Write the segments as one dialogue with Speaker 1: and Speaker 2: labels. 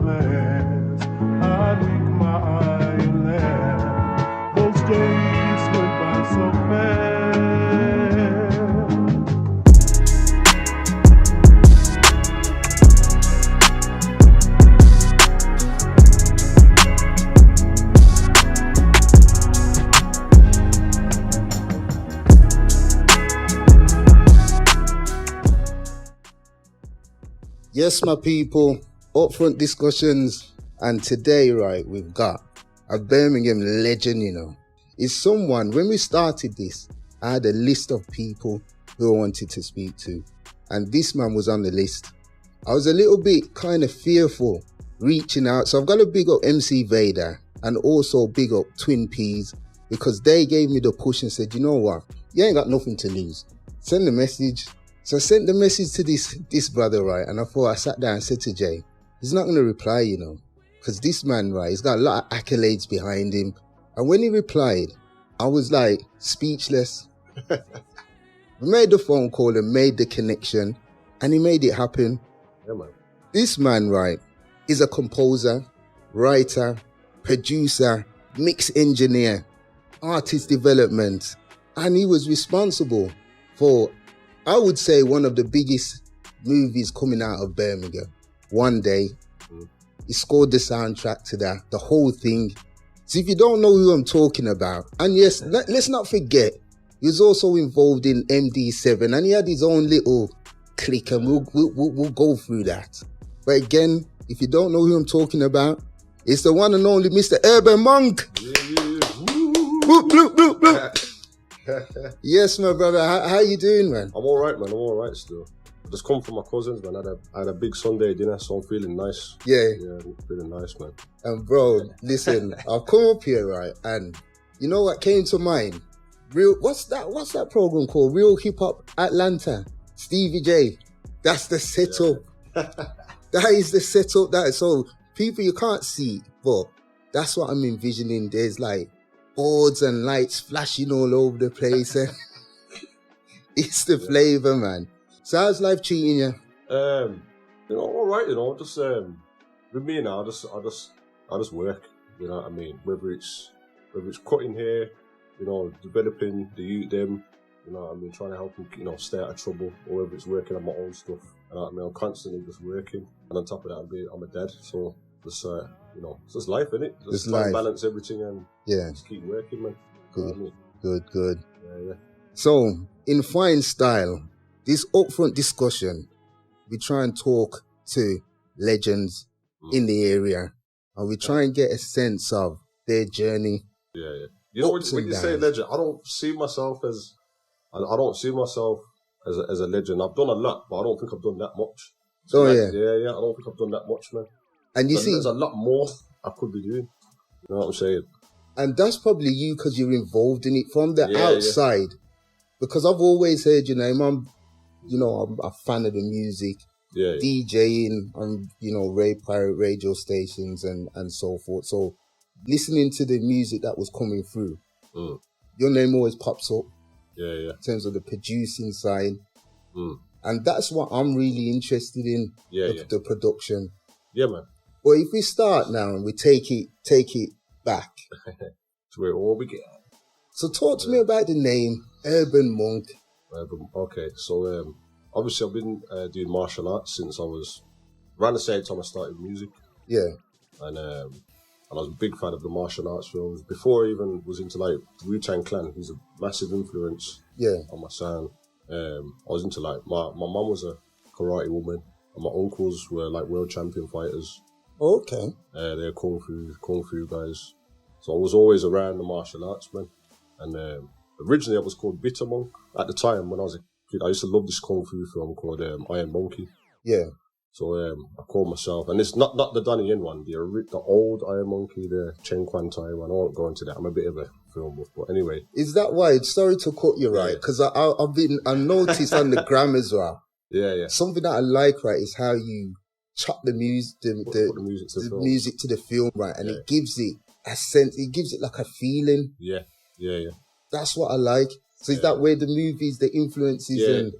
Speaker 1: plans. I'd wink my eye and laugh. Those days went by so fast.
Speaker 2: Yes, my people, Upfront Discussions, and today, right, we've got a Birmingham legend, you know. It's someone, when we started this, I had a list of people who I wanted to speak to, and this man was on the list. I was a little bit kind of fearful reaching out, so I've got to big up MC Vader and also big up Twin Peas, because they gave me the push and said, you know what, you ain't got nothing to lose. Send the message. So I sent the message to this brother, right? And I sat down and said to Jay, he's not going to reply, you know, because this man, right, he's got a lot of accolades behind him. And when he replied, I was like speechless. We made the phone call and made the connection, and he made it happen.
Speaker 3: Yeah, man.
Speaker 2: This man, right, is a composer, writer, producer, mix engineer, artist development, and he was responsible for, I would say, one of the biggest movies coming out of Birmingham. One Day, he scored the soundtrack to that, the whole thing. So if you don't know who I'm talking about, and yes, let's not forget, he was also involved in MD7, and he had his own little clique, and we'll go through that. But again, if you don't know who I'm talking about, it's the one and only Mr. Urban Monk.
Speaker 3: Yeah.
Speaker 2: Bloop, bloop, bloop, bloop. Yes, my brother. How you doing, man?
Speaker 3: I'm all right, man. I'm all right still. I just come from my cousins, man. I had a big Sunday dinner, so I'm feeling nice.
Speaker 2: Yeah.
Speaker 3: Yeah, I'm feeling nice, man.
Speaker 2: And bro, listen, I've come up here, right? And you know what came to mind? What's that program called? Real Hip Hop Atlanta. Stevie J. That's the setup. Yeah. That is the setup. So people, you can't see, but that's what I'm envisioning. There's like boards and lights flashing all over the place. It's the flavor, man. So how's life treating you?
Speaker 3: All right, just with me now, I just work, you know what I mean? Whether it's cutting hair, developing the youth them, you know what I mean, trying to help them, stay out of trouble, or whether it's working on my own stuff. You know what I mean? I'm constantly just working, and on top of that, I'm a dad, so just it's just life, innit? Just try and balance everything and just keep working, man.
Speaker 2: Good, good.
Speaker 3: Yeah.
Speaker 2: So, in fine style, this upfront discussion, we try and talk to legends in the area, and we try and get a sense of their journey.
Speaker 3: Yeah. You know, when you say legend, I don't see myself as a legend. I've done a lot, but I don't think I've done that much. So I don't think I've done that much, man.
Speaker 2: And you see,
Speaker 3: there's a lot more I could be doing. You know what I'm saying?
Speaker 2: And that's probably you because you're involved in it from the outside. Yeah. Because I've always heard, I'm a fan of the music, DJing on, pirate radio stations and so forth. So listening to the music that was coming through, your name always pops up.
Speaker 3: Yeah.
Speaker 2: In terms of the producing side. And that's what I'm really interested in, the production.
Speaker 3: Yeah, man.
Speaker 2: But if we start now and we take it back.
Speaker 3: To where it all began.
Speaker 2: So talk to me about the name Urban Monk.
Speaker 3: Okay, so obviously I've been doing martial arts since I was around the same time I started music. Yeah. And I was a big fan of the martial arts films. Before I even was into like Wu-Tang Clan, who's a massive influence on my sound. I was into like, my mum was a karate woman, and my uncles were like world champion fighters.
Speaker 2: Okay.
Speaker 3: They're kung fu guys. So I was always around the martial arts, man. And originally I was called Bitter Monk. At the time when I was a kid, I used to love this kung fu film called Iron Monkey.
Speaker 2: Yeah.
Speaker 3: So I called myself, and it's not the Donnie Yen one, the old Iron Monkey, the Chen Quan Tai one. I won't go into that. I'm a bit of a film buff, but anyway.
Speaker 2: Is that why? Sorry to cut you, right? Because I noticed on the gram as well.
Speaker 3: Yeah.
Speaker 2: Something that I like, right, is how you chop the music, the music to the film, right, and it gives it a sense. It gives it like a feeling.
Speaker 3: Yeah.
Speaker 2: That's what I like. So is that where the movies, the influences?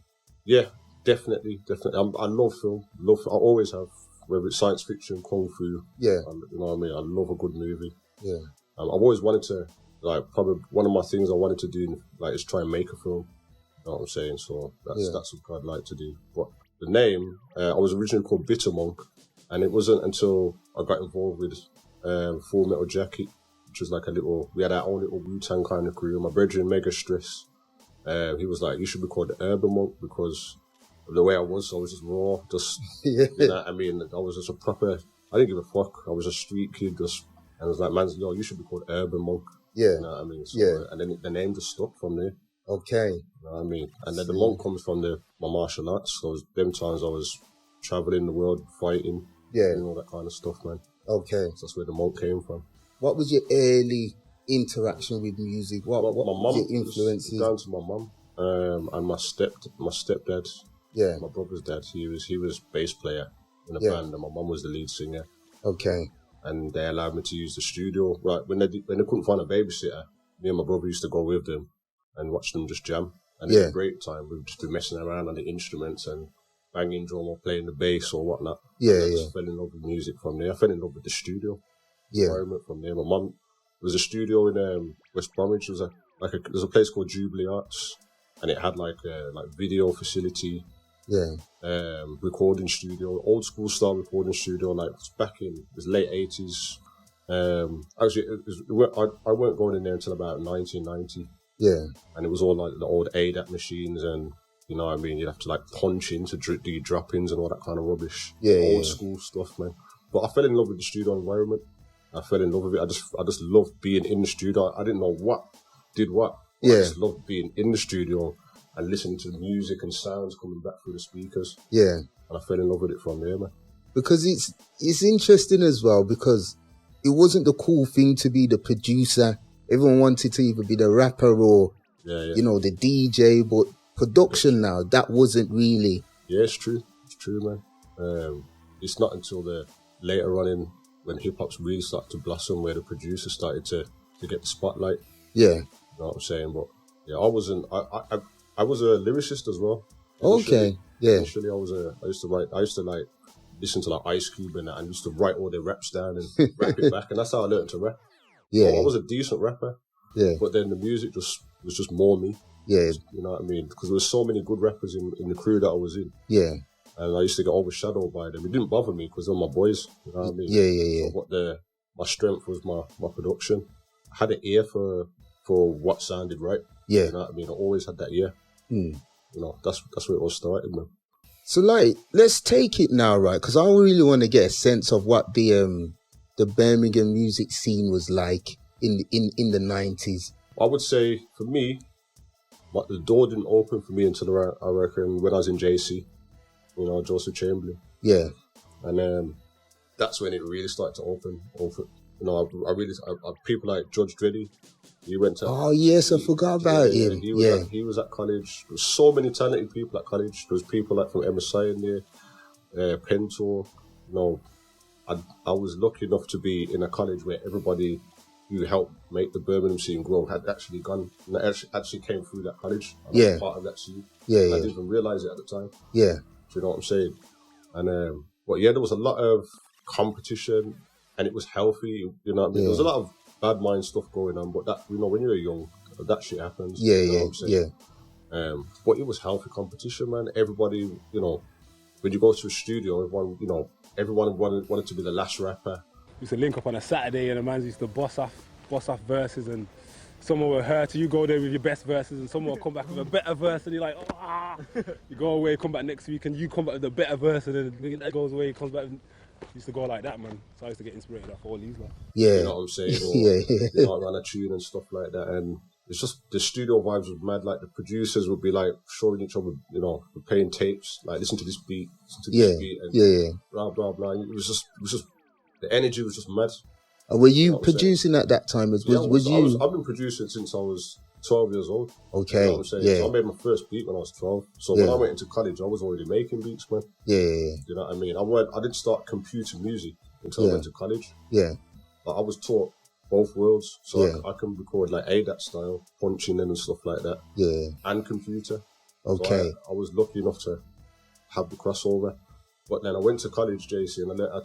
Speaker 3: Yeah, definitely. I love film. I always have. whether it's science fiction, kung fu.
Speaker 2: Yeah.
Speaker 3: You know what I mean? I love a good movie.
Speaker 2: Yeah.
Speaker 3: I've always wanted to, like, probably one of my things I wanted to do, like, is try and make a film. You know what I'm saying? So that's what I'd like to do. But the name, I was originally called Bitter Monk, and it wasn't until I got involved with Full Metal Jacket, which was like we had our own little Wu-Tang kind of crew. My brethren, Mega Stress, he was like, you should be called the Urban Monk because of the way I was just raw, you know what I mean? I was just a proper, I didn't give a fuck. I was a street kid, and I was like, man, yo, you should be called Urban Monk.
Speaker 2: Yeah.
Speaker 3: You know what I mean? So, and then the name just stuck from there.
Speaker 2: Okay.
Speaker 3: You know what I mean? And then the monk comes from my martial arts. So them times I was traveling the world, fighting, doing all that kind of stuff, man.
Speaker 2: Okay.
Speaker 3: So that's where the monk came from.
Speaker 2: What was your early interaction with music? What
Speaker 3: my
Speaker 2: was
Speaker 3: mum,
Speaker 2: your influences?
Speaker 3: Down to my mum and my stepdad.
Speaker 2: Yeah.
Speaker 3: My brother's dad. He was bass player in a band, and my mum was the lead singer.
Speaker 2: Okay.
Speaker 3: And they allowed me to use the studio. Right when they couldn't find a babysitter, me and my brother used to go with them and watch them just jam. And it was a great time. We'd just be messing around on the instruments and banging drum or playing the bass or whatnot. I just fell in love with music from there. I fell in love with the studio environment from there. My mum was a studio in West Bromwich. There's a place called Jubilee Arts, and it had like video facility. Yeah. Recording studio, old school style recording studio, like back in the late 80s. Actually, I weren't going in there until about 1990. Yeah. And it was all like the old ADAT machines, and you know what I mean, you'd have to like punch in to do your drop-ins and all that kind of rubbish. Old school stuff, man. But I fell in love with the studio environment. I fell in love with it. I just loved being in the studio. I didn't know what did what. I just loved being in the studio and listening to the music and sounds coming back through the speakers. Yeah. And I fell in love with it from there, man.
Speaker 2: Because it's interesting as well, because it wasn't the cool thing to be the producer. Everyone wanted to either be the rapper or, you know, the DJ, but production now, that wasn't really.
Speaker 3: Yeah, it's true. It's true, man. It's not until the later on when hip-hop's really started to blossom where the producer started to get the spotlight. Yeah. You know what I'm saying? But yeah, I was a lyricist as well.
Speaker 2: Okay. Yeah.
Speaker 3: Initially, I used to listen to like Ice Cube and that, and used to write all their raps down and rap it back, and that's how I learned to rap. Yeah. I was a decent rapper. Yeah. But then the music was just more me. Yeah. You know what I mean? Because there was so many good rappers in the crew that I was in. Yeah. And I used to get overshadowed by them. It didn't bother me because they're my boys. You know what I mean? Yeah. So my strength was my production. I had an ear for what sounded right. Yeah. You know what I mean? I always had that ear. You know, that's where it all started, man.
Speaker 2: So, like, let's take it now, right? Because I really want to get a sense of what the Birmingham music scene was like in the 90s.
Speaker 3: I would say, for me, the door didn't open for me until I reckon when I was in JC, you know, Joseph Chamberlain. Yeah. And that's when it really started to open. You know, I people like Judge Dreddy, he went to...
Speaker 2: Oh, yes, I forgot about him.
Speaker 3: He was at college. There was so many talented people at college. There was people like from MSI in there, Pentalk. You know, I was lucky enough to be in a college where everybody who helped make the Birmingham scene grow had actually gone, and actually came through that college. I was part of that scene. Yeah, I didn't even realise it at the time. Yeah. Do you know what I'm saying? And, but yeah, there was a lot of competition, and it was healthy, you know what I mean? There was a lot of bad mind stuff going on, but that, you know, when you're young, that shit happens. Yeah, you know what I'm saying? But it was healthy competition, man. Everybody, you know, when you go to a studio, everyone wanted to be the last rapper.
Speaker 4: We used to link up on a Saturday and the man used to boss off verses, and someone will hurt you, go there with your best verses, and someone will come back with a better verse, and you're like, you go away, come back next week, and you come back with a better verse, and then that goes away, comes back. Used to go like that, man. So I used to get inspired off all these, man.
Speaker 3: Yeah. You know what I'm saying? Or, like, run a tune and stuff like that, and it's just, the studio vibes was mad. Like, the producers would be like showing each other, you know, playing tapes, like, listen to this beat, and blah, blah, blah. It was just, the energy was just mad.
Speaker 2: Were you producing at that time? I've
Speaker 3: been producing since I was 12 years old.
Speaker 2: Okay.
Speaker 3: You know what I'm saying? Yeah. So I made my first beat when I was 12. So when I went into college, I was already making beats, man. Yeah. You know what I mean? I didn't start computer music until I went to college. Yeah. But I was taught both worlds. So I can record like ADAT style, punching in and stuff like that. Yeah. And computer. Okay. So I was lucky enough to have the crossover. But then I went to college, JC, and I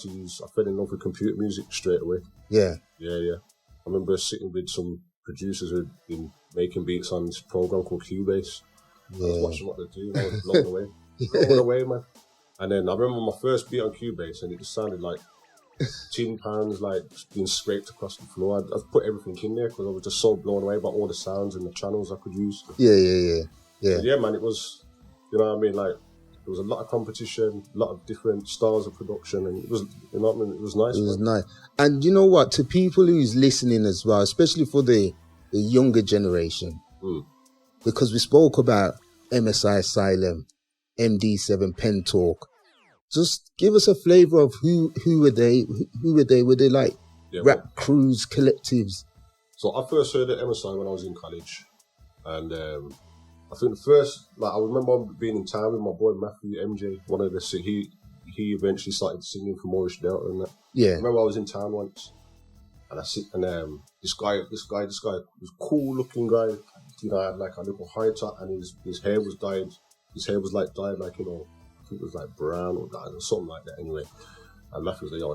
Speaker 3: fell in love with computer music straight away.
Speaker 2: Yeah.
Speaker 3: Yeah. I remember sitting with some producers who'd been making beats on this program called Cubase.
Speaker 2: Yeah.
Speaker 3: I was watching what they do. I was blown away. Blown away, man. And then I remember my first beat on Cubase, and it just sounded like tin pans like being scraped across the floor. I've put everything in there because I was just so blown away by all the sounds and the channels I could use.
Speaker 2: Yeah.
Speaker 3: But yeah, man, it was, you know what I mean? Like, there was a lot of competition, a lot of different styles of production, and it was, you know what I mean? It was nice.
Speaker 2: It was nice. And you know what? To people who's listening as well, especially for the younger generation, because we spoke about MSI Asylum, MD7 Pentalk. Just give us a flavour of who were they? Who were they? Were they like rap crews, collectives?
Speaker 3: So I first heard of MSI when I was in college, and I think the first, like, I remember being in town with my boy Matthew MJ. One of the he eventually started singing for Maurice Delta and that.
Speaker 2: Yeah.
Speaker 3: I remember I was in town once, and this guy was a cool looking guy. You know, had like a little high top, and his hair was dyed. His hair was like dyed like, you know, I think it was like brown or something like that. Anyway, and Matthew was like, "Yo,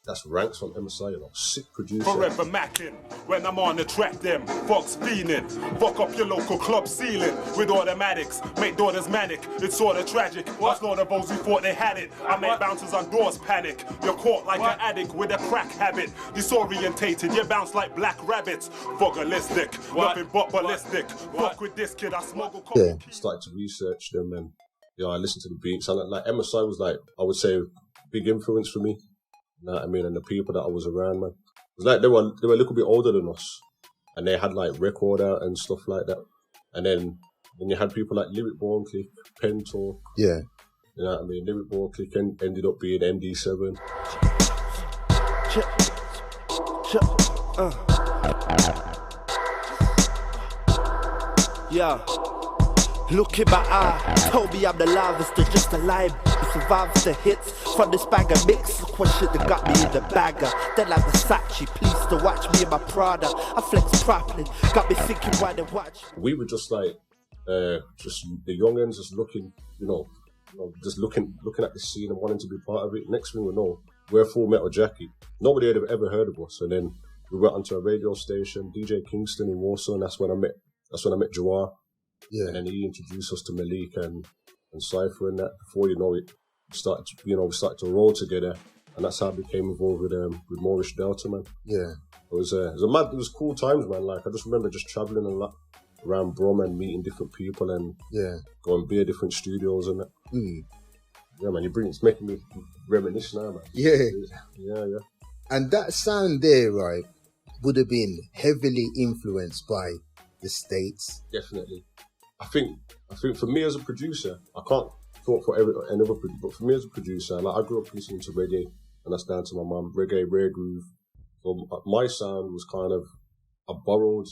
Speaker 3: that's Ranks from MSI, you know, sick producer."
Speaker 5: Forever macking when I'm on the track, them Fox fiending. Fuck up your local club ceiling with automatics. Make daughters manic. It's sorta tragic. I know the boys who thought they had it. I make bouncers on doors panic. You're caught like an addict with a crack habit. Disorientated, you bounce like black rabbits. Fogalistic, nothing but ballistic. Fuck with this kid, I smuggle coke.
Speaker 2: Yeah.
Speaker 3: Started to research them, and I listened to the beats, and like MSI was like, I would say, big influence for me. You know what I mean? And the people that I was around, man. It was like they were a little bit older than us, and they had like record out and stuff like that. And then you had people like Lyric Born Click, Pentalk.
Speaker 2: Yeah.
Speaker 3: You know what I mean? Lyric Born Click ended up being MD7.
Speaker 6: Yeah. Look in my eye, told me I'm the livest, they're just alive. Who survives the hits from this bag of mix. Look what shit that got me in the bagger. Then like Versace, pleased to watch me in my Prada. I flex properly, got me thinking why they watch.
Speaker 3: We were just like, just the youngins just looking, just looking at the scene and wanting to be part of it. Next thing we know, we're a Full Metal Jacket. Nobody had ever heard of us, and then we went onto a radio station, DJ Kingston in Warsaw, and that's when I met Jawar.
Speaker 2: Yeah.
Speaker 3: And then he introduced us to Malik and Cypher and that. Before you know it, we started to roll together, and that's how I became involved with Maurice Delta, man.
Speaker 2: Yeah.
Speaker 3: It was cool times, man. Like, I just remember just traveling a lot around Brum and meeting different people and going to different studios and that. Yeah, man, it's making me reminisce now, man.
Speaker 2: Yeah.
Speaker 3: Yeah.
Speaker 2: And that sound there, right, would have been heavily influenced by the States.
Speaker 3: Definitely. I think for me as a producer, I can't talk for another producer, but for me as a producer, like, I grew up listening to reggae, and that's down to my mum, reggae, rare groove. So my sound was kind of, I borrowed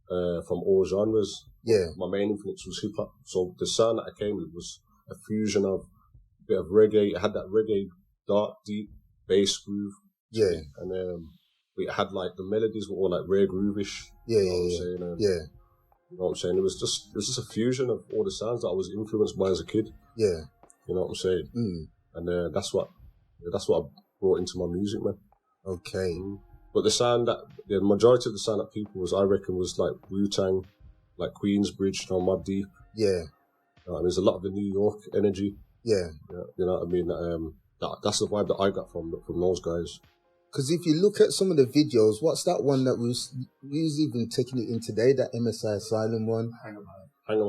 Speaker 3: from all genres.
Speaker 2: Yeah.
Speaker 3: My main influence was hip hop. So the sound that I came with was a fusion of a bit of reggae. It had that reggae, dark, deep bass groove.
Speaker 2: Yeah.
Speaker 3: And it had like the melodies were all like rare groove-ish.
Speaker 2: Yeah,
Speaker 3: you know what I'm saying?
Speaker 2: Yeah.
Speaker 3: You know what I'm saying? It was just a fusion of all the sounds that I was influenced by as a kid.
Speaker 2: Yeah.
Speaker 3: You know what I'm saying? And that's what I brought into my music, man.
Speaker 2: Okay.
Speaker 3: But the majority of the sound that people I reckon was like Wu-Tang, like Queensbridge, Mobb Deep.
Speaker 2: Yeah.
Speaker 3: There's a lot of the New York energy.
Speaker 2: Yeah.
Speaker 3: You know what I mean? That's the vibe that I got from those guys.
Speaker 2: Because if you look at some of the videos, what's that one that we was even taking it in today, that MSI Asylum one?
Speaker 3: Hang 'em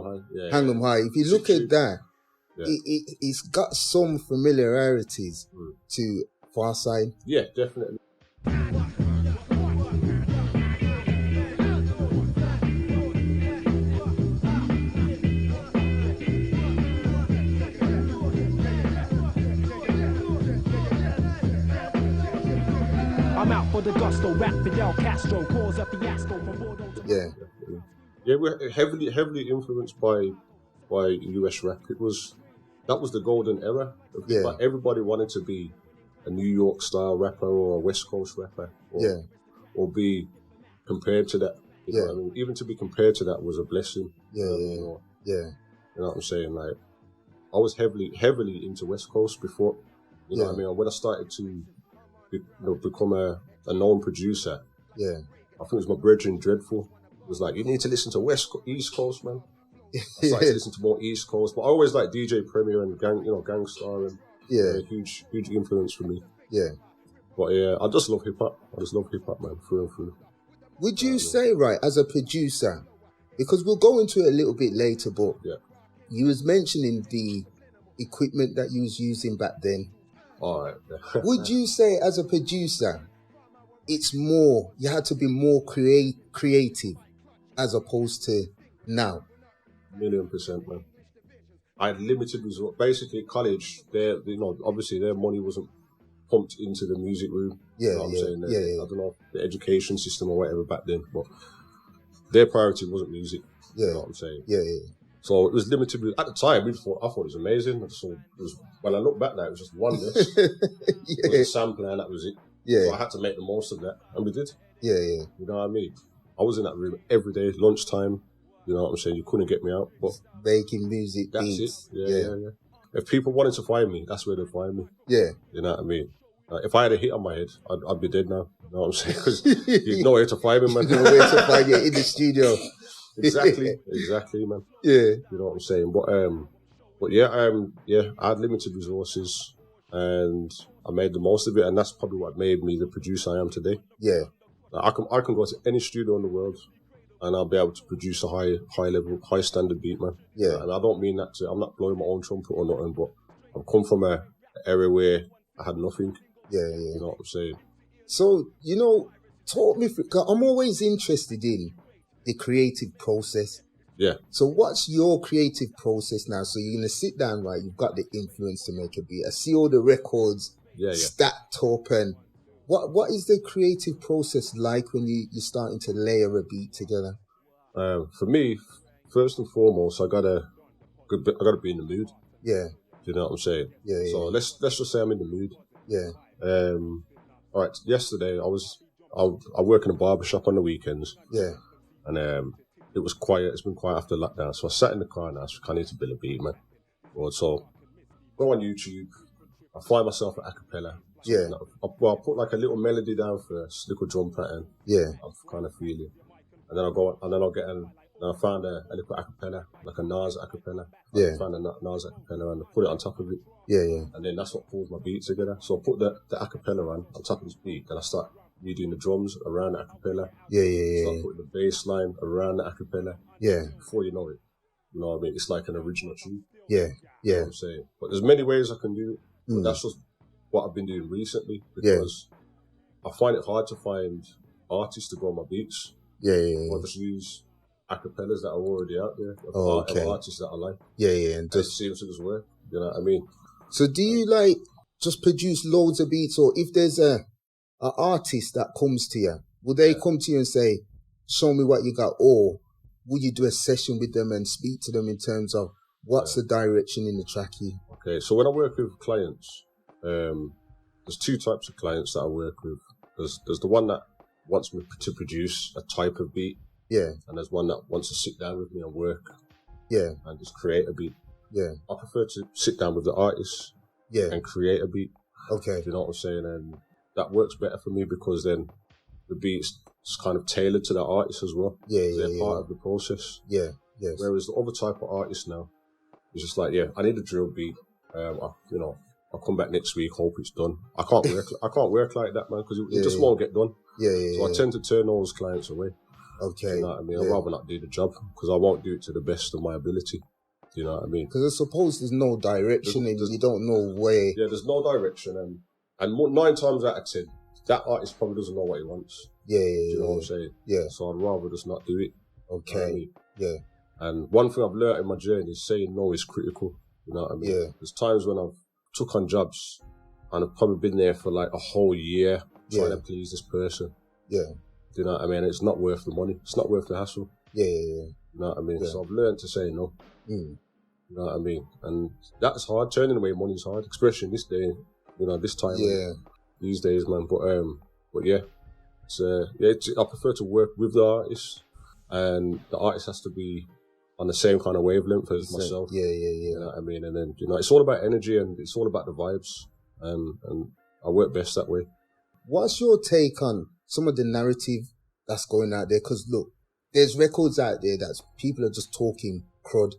Speaker 3: High. Yeah.
Speaker 2: Hang 'em High. If you look at that, it's got some familiarities to Farside.
Speaker 3: Yeah, definitely.
Speaker 7: I'm out for the gusto, rap Fidel Castro, cause a fiasco from Bordeaux to...
Speaker 3: Yeah, we're heavily influenced by US rap. That was the golden era.
Speaker 2: Yeah.
Speaker 3: Like, everybody wanted to be a New York style rapper or a West Coast rapper. Or be compared to that. You know what I mean? Even to be compared to that was a blessing.
Speaker 2: Yeah.
Speaker 3: You know what I'm saying? Like, was heavily into West Coast before. You know what I mean? And when I started to become a known producer, I think it was my brethren Dreadful. It was like, you need to listen to East Coast, man. I started to listen to more East Coast, but I always like DJ Premier and Gangstar, and huge influence for me. Yeah. But yeah, I just love hip hop. Man, through and through.
Speaker 2: Would you say, right, as a producer, because we'll go into it a little bit later, but you was mentioning the equipment that you was using back then.
Speaker 3: All right.
Speaker 2: Would you say, as a producer, it's more, you had to be more creative as opposed to now?
Speaker 3: 1,000,000%, man. I had limited resource. Basically, college, obviously their money wasn't pumped into the music room. You know what I'm saying? I don't know, the education system or whatever back then, but their priority wasn't music. You know what I'm saying? So it was limited. At the time, I thought it was amazing. When I look back now, it was just one list. It was a sampler and that was it. So I had to make the most of that, and we did. You know what I mean? I was in that room every day, lunchtime. You know what I'm saying? You couldn't get me out. But
Speaker 2: making music,
Speaker 3: that's
Speaker 2: beats.
Speaker 3: it. If people wanted to find me, that's where they'd find me. You know what I mean? If I had a hit on my head, I'd be dead now. You know what I'm saying? Because you've nowhere to find me, man.
Speaker 2: There's nowhere to find you in the studio.
Speaker 3: Exactly, man. You know what I'm saying? But I had limited resources and I made the most of it, and that's probably what made me the producer I am today. I can go to any studio in the world and I'll be able to produce a high level, high standard beat, man. And I don't mean that I'm not blowing my own trumpet or nothing, but I've come from an area where I had nothing. You know what I'm saying?
Speaker 2: So, talk me through, 'cause I'm always interested in the creative process. So what's your creative process now? So you're going to sit down, right? You've got the influence to make a beat. I see all the records stacked up, and what is the creative process like when you're starting to layer a beat together?
Speaker 3: For me, first and foremost, I gotta be in the mood. You know what I'm saying? So let's just say I'm in the mood. All right. Yesterday I work in a barbershop on the weekends. And it was quiet. It's been quiet after lockdown. So I sat in the car and I was like, I need to build a beat, man. So go on YouTube. I find myself at acapella. I put like a little melody down first, little drum pattern. I'm kind of feeling. And then I found a little acapella, like a Nas acapella. I found a Nas acapella and I put it on top of it. And then that's what pulls my beat together. So I put the acapella on top of this beat, and I start redoing the drums around the acapella. Start putting the bass line around the acapella. Before you know it, you know what I mean? It's like an original tune. You know what I'm saying? But there's many ways I can do it. But that's just what I've been doing recently, because I find it hard to find artists to go on my beats. Or just use acapellas that are already out there. Of artists that I like. And just seems to just work. You know what I mean?
Speaker 2: So do you like just produce loads of beats, or if there's an artist that comes to you, will they come to you and say, show me what you got, or will you do a session with them and speak to them in terms of what's the direction in the track here?
Speaker 3: Okay, so when I work with clients, there's two types of clients that I work with. There's the one that wants me to produce a type of beat, and there's one that wants to sit down with me and work, and just create a beat. I prefer to sit down with the artist, and create a beat. You know what I'm saying? And that works better for me, because then the beat's kind of tailored to the artist as well. They're part of the process. Whereas the other type of artist now is just like, I need a drill beat. I'll come back next week, hope it's done. I can't work like that, man, because it just won't get done. So I tend to turn those clients away. You know what I mean? I'd rather not do the job, because I won't do it to the best of my ability. You know what I mean?
Speaker 2: Because I suppose there's no direction, and you don't know where.
Speaker 3: There's no direction, and 9 times out of 10, that artist probably doesn't know what he wants. You know what I'm saying? So I'd rather just not do it. You know what I mean? And one thing I've learned in my journey is saying no is critical. You know what I mean? There's times when I've took on jobs and I've probably been there for like a whole year trying to please this person. You know what I mean? It's not worth the money. It's not worth the hassle. You know what I mean? So I've learned to say no. You know what I mean? And that's hard. Turning away money is hard, especially in this day. You know, this time, these days, man. But I prefer to work with the artist, and the artist has to be on the same kind of wavelength as myself.
Speaker 2: Yeah.
Speaker 3: You know what I mean? And then, you know, it's all about energy and it's all about the vibes. And I work best that way.
Speaker 2: What's your take on some of the narrative that's going out there? Because look, there's records out there that people are just talking crud,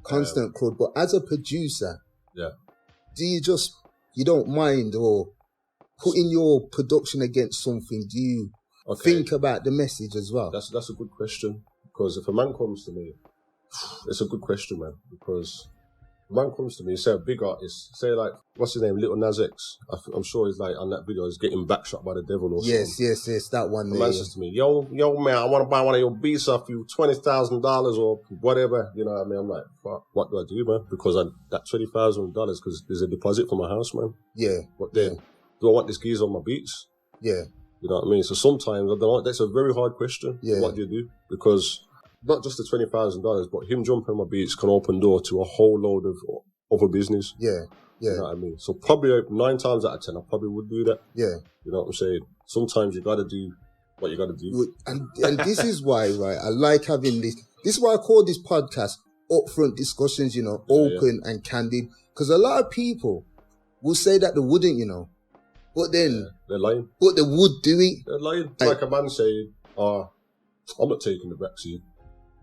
Speaker 2: constant crud. But as a producer, do you don't mind or putting your production against something? Do you think about the message as well?
Speaker 3: That's a good question. Because if a man comes to me, it's a good question, man. Because if a man comes to me, say a big artist, say like, what's his name, Little Nas X. I'm sure he's like on that video, he's getting backshot by the devil or something.
Speaker 2: Yes, that one.
Speaker 3: The man says to me, yo man, I want to buy one of your beats off you, $20,000 or whatever. You know what I mean? I'm like, fuck, what do I do, man? Because that $20,000, because there's a deposit for my house, man. Yeah. What then? Do I want this geezer on my beats? Yeah. You know what I mean? So sometimes, I don't know, that's a very hard question. Yeah. What do you do? Because not just the $20,000, but him jumping on my beats can open door to a whole load of other business. Yeah. You know what I mean? So probably 9 times out of 10, I probably would do that. Yeah. You know what I'm saying? Sometimes you got to do what you got to do.
Speaker 2: And this is why, right, I like having this. This is why I call this podcast Upfront Discussions, you know, open and candid. Because a lot of people will say that they wouldn't, you know. But then...
Speaker 3: they're lying.
Speaker 2: But they would do it.
Speaker 3: They're lying. It's like a man saying, I'm not taking the vaccine.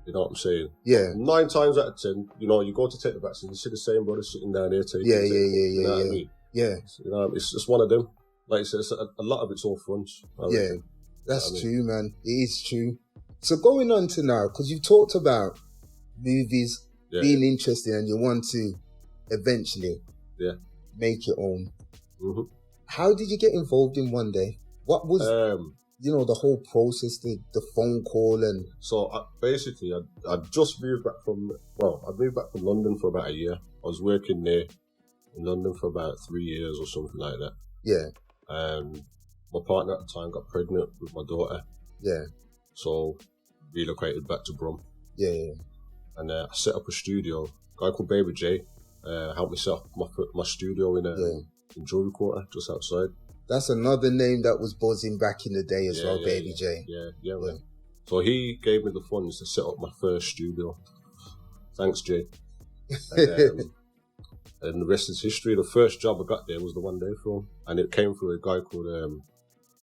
Speaker 3: You know what I'm saying? Yeah. 9 times out of 10, you know, you go to take the vaccine, you see the same brother sitting down there taking it. You know what I mean? Yeah. You know, it's just one of them. Like I said, a lot of it's all front.
Speaker 2: Yeah. That's true, man. It is true. So going on to now, because you've talked about movies being interesting and you want to eventually make your own. Mm-hmm. How did you get involved in One Day? What was, you know, the whole process, the phone call and...
Speaker 3: So basically, I just moved back from London for about a year. I was working there in London for about 3 years or something like that. Yeah. My partner at the time got pregnant with my daughter. Yeah. So relocated back to Brum. Yeah. And I set up a studio. A guy called Baby J helped me set up my studio in Jewelry Quarter, just outside.
Speaker 2: That's another name that was buzzing back in the day as well, Baby J.
Speaker 3: Yeah, man. So he gave me the funds to set up my first studio. Thanks, Jay. And the rest is history. The first job I got there was the One Day film. And it came through a guy called,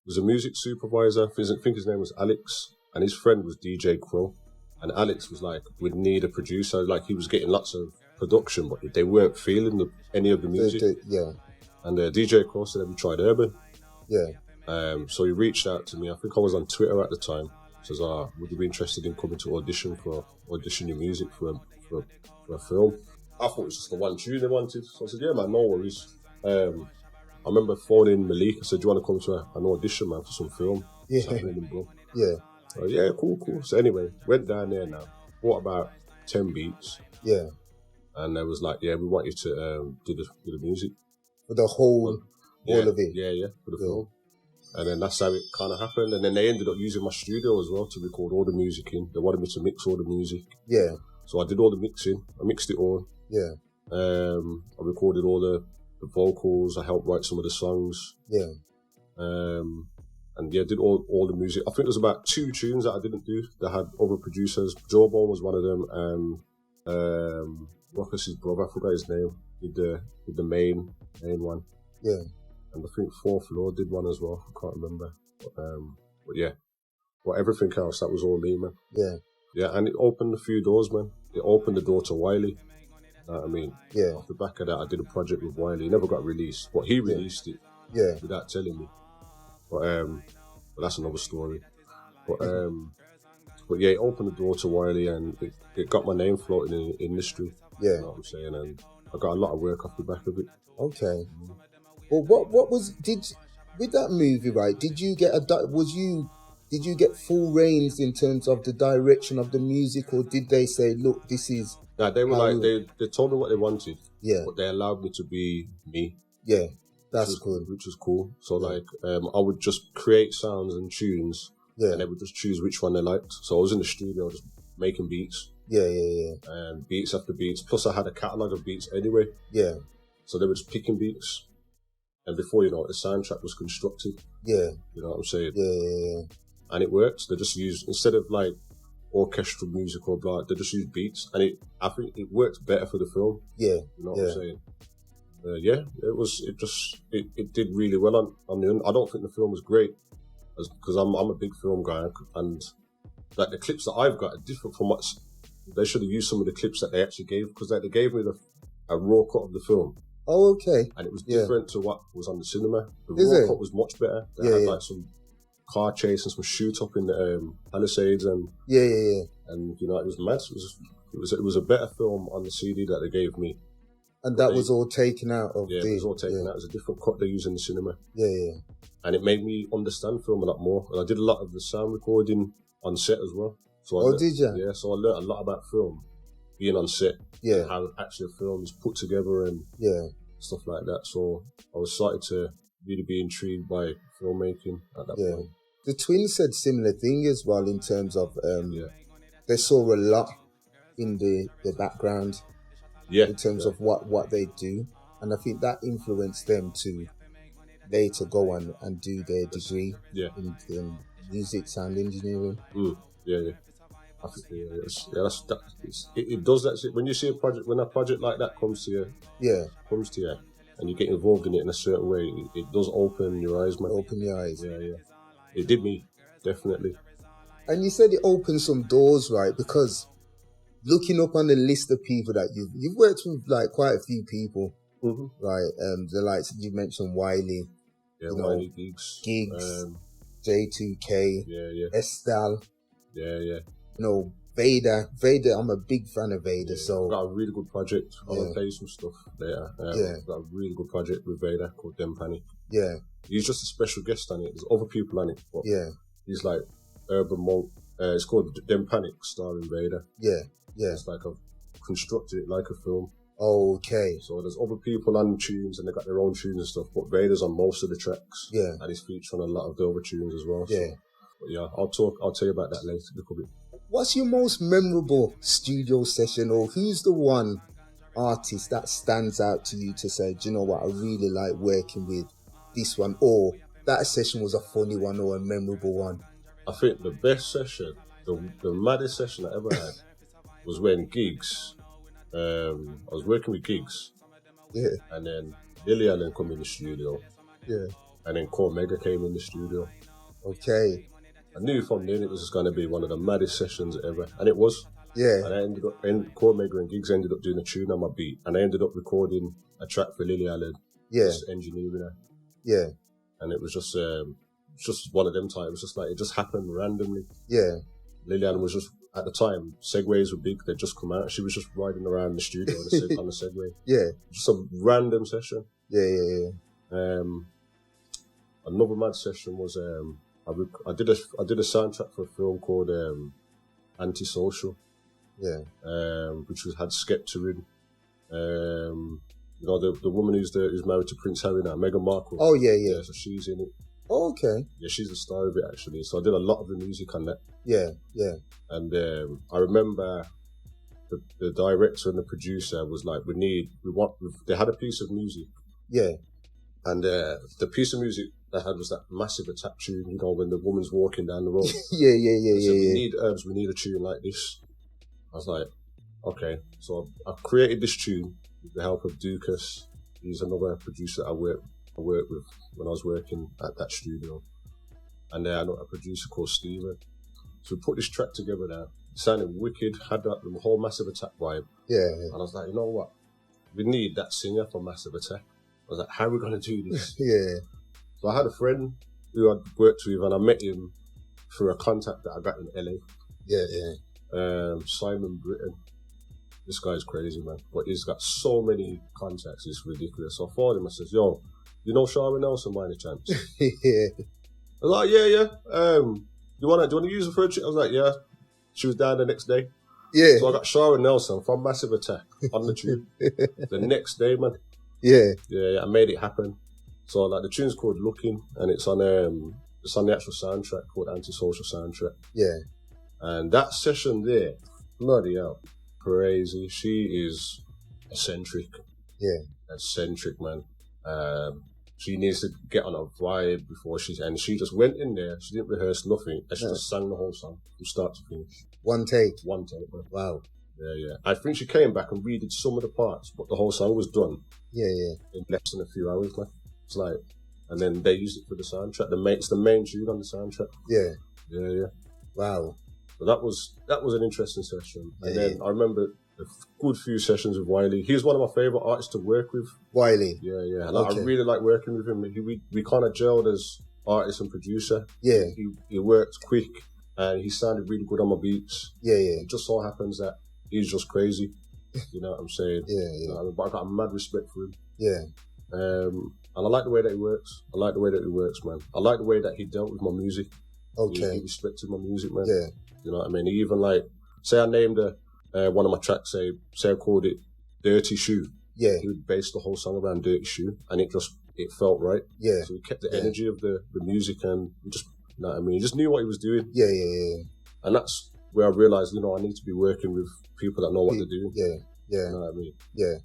Speaker 3: was a music supervisor. I think his name was Alex. And his friend was DJ Crow. And Alex was like, we'd need a producer. Like, he was getting lots of production, but they weren't feeling any of the music. And DJ Crow said, have you tried Urban? Yeah. So he reached out to me. I think I was on Twitter at the time. He says, would you be interested in coming to audition your music for a film? I thought it was just the one tune they wanted. So I said, yeah, man, no worries. I remember phoning Malik. I said, do you want to come to an audition, man, for some film? Yeah. Yeah, cool. So anyway, went down there now. Bought about 10 beats. Yeah. And they was like, yeah, we want you to do the music.
Speaker 2: For the whole of it?
Speaker 3: Yeah, for the film. And then that's how it kind of happened. And then they ended up using my studio as well to record all the music in. They wanted me to mix all the music. Yeah. So I did all the mixing. I mixed it all. Yeah. I recorded all the vocals. I helped write some of the songs. Yeah. And did all the music. I think there was about 2 tunes that I didn't do that had other producers. Jawbone was one of them. Ruckus's brother, I forgot his name, did the main one. Yeah. And I think Fourth Floor did one as well. I can't remember. But yeah. But everything else, that was all me, man. Yeah. Yeah, and it opened a few doors, man. It opened the door to Wiley. You know what I mean? Yeah. Off the back of that, I did a project with Wiley. It never got released, but he released it. Yeah. Without telling me. But that's another story. But yeah, it opened the door to Wiley and it got my name floating in the industry. Yeah. You know what I'm saying? And I got a lot of work off the back of it.
Speaker 2: Okay. Well, what was, with that movie, right, did you get full reins in terms of the direction of the music, or did they say, look, this is...
Speaker 3: Nah, they were they told me what they wanted. Yeah. But they allowed me to be me.
Speaker 2: Yeah. That's cool.
Speaker 3: Which was cool. So I would just create sounds and tunes. Yeah. And they would just choose which one they liked. So I was in the studio just making beats. Yeah. And beats after beats. Plus I had a catalogue of beats anyway. Yeah. So they were just picking beats. And before you know it, the soundtrack was constructed. Yeah. You know what I'm saying? Yeah. And it worked. They just used, instead of like orchestral music or blah. They just use beats, and I think it worked better for the film.
Speaker 2: Yeah,
Speaker 3: you know what I'm saying. It did really well on the. I don't think the film was great, because I'm a big film guy, and like the clips that I've got are different from what they should have used. Some of the clips that they actually gave, because they gave me a raw cut of the film.
Speaker 2: Oh, okay.
Speaker 3: And it was different to what was on the cinema. The
Speaker 2: Is
Speaker 3: raw
Speaker 2: it?
Speaker 3: cut was much better. They had like some car chase and some shoot up in the Palisades and and you know, it was mad. It was a better film on the CD that they gave me.
Speaker 2: And that was all taken out of
Speaker 3: it was all taken out. It was a different cut they used in the cinema.
Speaker 2: Yeah.
Speaker 3: And it made me understand film a lot more. And I did a lot of the sound recording on set as well. So
Speaker 2: did you?
Speaker 3: Yeah, so I learned a lot about film being on set.
Speaker 2: Yeah.
Speaker 3: How actually a film is put together and stuff like that. So I was started to really be intrigued by filmmaking at that point.
Speaker 2: The twins said similar thing as well in terms of they saw a lot in the background. In terms of what they do. And I think that influenced them to later go on and do their degree in music sound engineering.
Speaker 3: I think, it does that. When you see when a project like that comes to you, and you get involved in it in a certain way, it does open your eyes, man.
Speaker 2: Open your eyes.
Speaker 3: Yeah. It did me, definitely.
Speaker 2: And you said it opened some doors, right? Because looking up on the list of people that you've worked with, like quite a few people, right? The likes you mentioned, Wiley,
Speaker 3: Wiley, Gigs,
Speaker 2: J2K, Estelle,
Speaker 3: you
Speaker 2: know, Vader. I'm a big fan of Vader. So
Speaker 3: got a really good project. I want to play some stuff later. Got a really good project with Vader called DEMPANIK. Yeah, he's just a special guest on it. There's other people on it, but he's like urban monk. It's called DEMPANIK, starring Vader. Yeah. It's like I've constructed it like a film.
Speaker 2: Okay.
Speaker 3: So there's other people on tunes and they got their own tunes and stuff, but Vader's on most of the tracks. Yeah. And he's featured on a lot of the other tunes as well. Yeah. So, I'll tell you about that later a little bit.
Speaker 2: What's your most memorable studio session, or who's the one artist that stands out to you to say, do you know what, I really like working with this one, or that session was a funny one or a memorable one?
Speaker 3: I think the best session, the maddest session I ever had was when Gigs, I was working with Gigs, and then Lilly Allen come in the studio, and then Cormega came in the studio.
Speaker 2: Okay.
Speaker 3: I knew from then it was just going to be one of the maddest sessions ever, and it was.
Speaker 2: Yeah.
Speaker 3: And I ended up, Cormega and Gigs ended up doing a tune on my beat, and I ended up recording a track for Lilly Allen, just engineering her. Yeah. And it was just one of them times. It was just like, it just happened randomly. Yeah. Lilly Allen was just, at the time, Segways were big. They'd just come out. She was just riding around the studio on the Segway. Yeah. Just a random session. Yeah. Another mad session was, I did a soundtrack for a film called Antisocial. Yeah. Which had Skepta in. You know, the woman who's married to Prince Harry now, Meghan Markle.
Speaker 2: Oh, yeah.
Speaker 3: So she's in it.
Speaker 2: Oh, okay.
Speaker 3: Yeah, she's the star of it, actually. So I did a lot of the music on that.
Speaker 2: Yeah.
Speaker 3: And I remember the director and the producer was like, they had a piece of music. Yeah. And the piece of music they had was that Massive Attack tune, you know, when the woman's walking down the road.
Speaker 2: Yeah.
Speaker 3: We need herbs, we need a tune like this. I was like, okay. So I created this tune with the help of Dukas. He's another producer that I worked with when I was working at that studio. And then I know a producer called Steven. So we put this track together now. It sounded wicked, had that the whole Massive Attack vibe. Yeah. And I was like, you know what? We need that singer for Massive Attack. I was like, how are we going to do this? Yeah. So I had a friend who I'd worked with, and I met him through a contact that I got in LA. Yeah. Simon Britton. This guy's crazy, man. But he's got so many contacts, it's ridiculous. So I followed him, I said, yo, you know Sharon Nelson by any chance?
Speaker 2: Yeah.
Speaker 3: I was like, yeah. Do you want to use her for a trip? I was like, yeah. She was down the next day. Yeah. So I got Sharon Nelson from Massive Attack on the tube. The next day, man. Yeah. Yeah, I made it happen. So like the tune's called Looking, and it's on the actual soundtrack called Antisocial Soundtrack. Yeah. And that session there, bloody hell, crazy. She is eccentric. Yeah. Eccentric, man. she needs to get on a vibe before she just went in there. She didn't rehearse nothing, and she just sang the whole song from start to finish.
Speaker 2: One take.
Speaker 3: Man.
Speaker 2: Wow.
Speaker 3: Yeah. I think she came back and redid some of the parts, but the whole song was done.
Speaker 2: Yeah.
Speaker 3: In less than a few hours, man. It's like, and then they used it for the soundtrack. It's the main tune on the soundtrack.
Speaker 2: Yeah.
Speaker 3: Yeah.
Speaker 2: Wow.
Speaker 3: So that was an interesting session. And then I remember a good few sessions with Wiley. He was one of my favourite artists to work with.
Speaker 2: Wiley.
Speaker 3: Yeah. I really like working with him. We kind of gelled as artist and producer.
Speaker 2: Yeah.
Speaker 3: He worked quick and he sounded really good on my beats.
Speaker 2: Yeah.
Speaker 3: It just so happens that he's just crazy. You know what I'm saying?
Speaker 2: Yeah.
Speaker 3: But I got a mad respect for him.
Speaker 2: Yeah.
Speaker 3: And I like the way that he works. Man. I like the way that he dealt with my music.
Speaker 2: Okay.
Speaker 3: He respected my music, man.
Speaker 2: Yeah.
Speaker 3: You know what I mean? He even say I named one of my tracks, say I called it Dirty Shoe.
Speaker 2: Yeah.
Speaker 3: He would base the whole song around Dirty Shoe, and it felt right.
Speaker 2: Yeah.
Speaker 3: So he kept the energy of the music, and he just, you know what I mean? He just knew what he was doing.
Speaker 2: Yeah.
Speaker 3: And that's where I realised, I need to be working with people that know what they're doing.
Speaker 2: Yeah.
Speaker 3: You know what I mean?
Speaker 2: Yeah.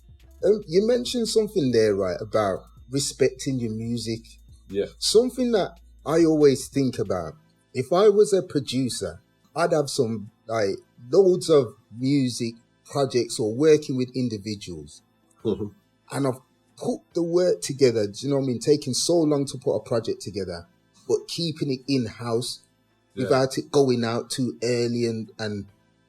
Speaker 2: You mentioned something there, right, about respecting your music.
Speaker 3: Yeah.
Speaker 2: Something that I always think about. If I was a producer, I'd have some, loads of music projects or working with individuals.
Speaker 3: Mm-hmm.
Speaker 2: And I've put the work together, do you know what I mean? Taking so long to put a project together, but keeping it in-house without it going out too early. And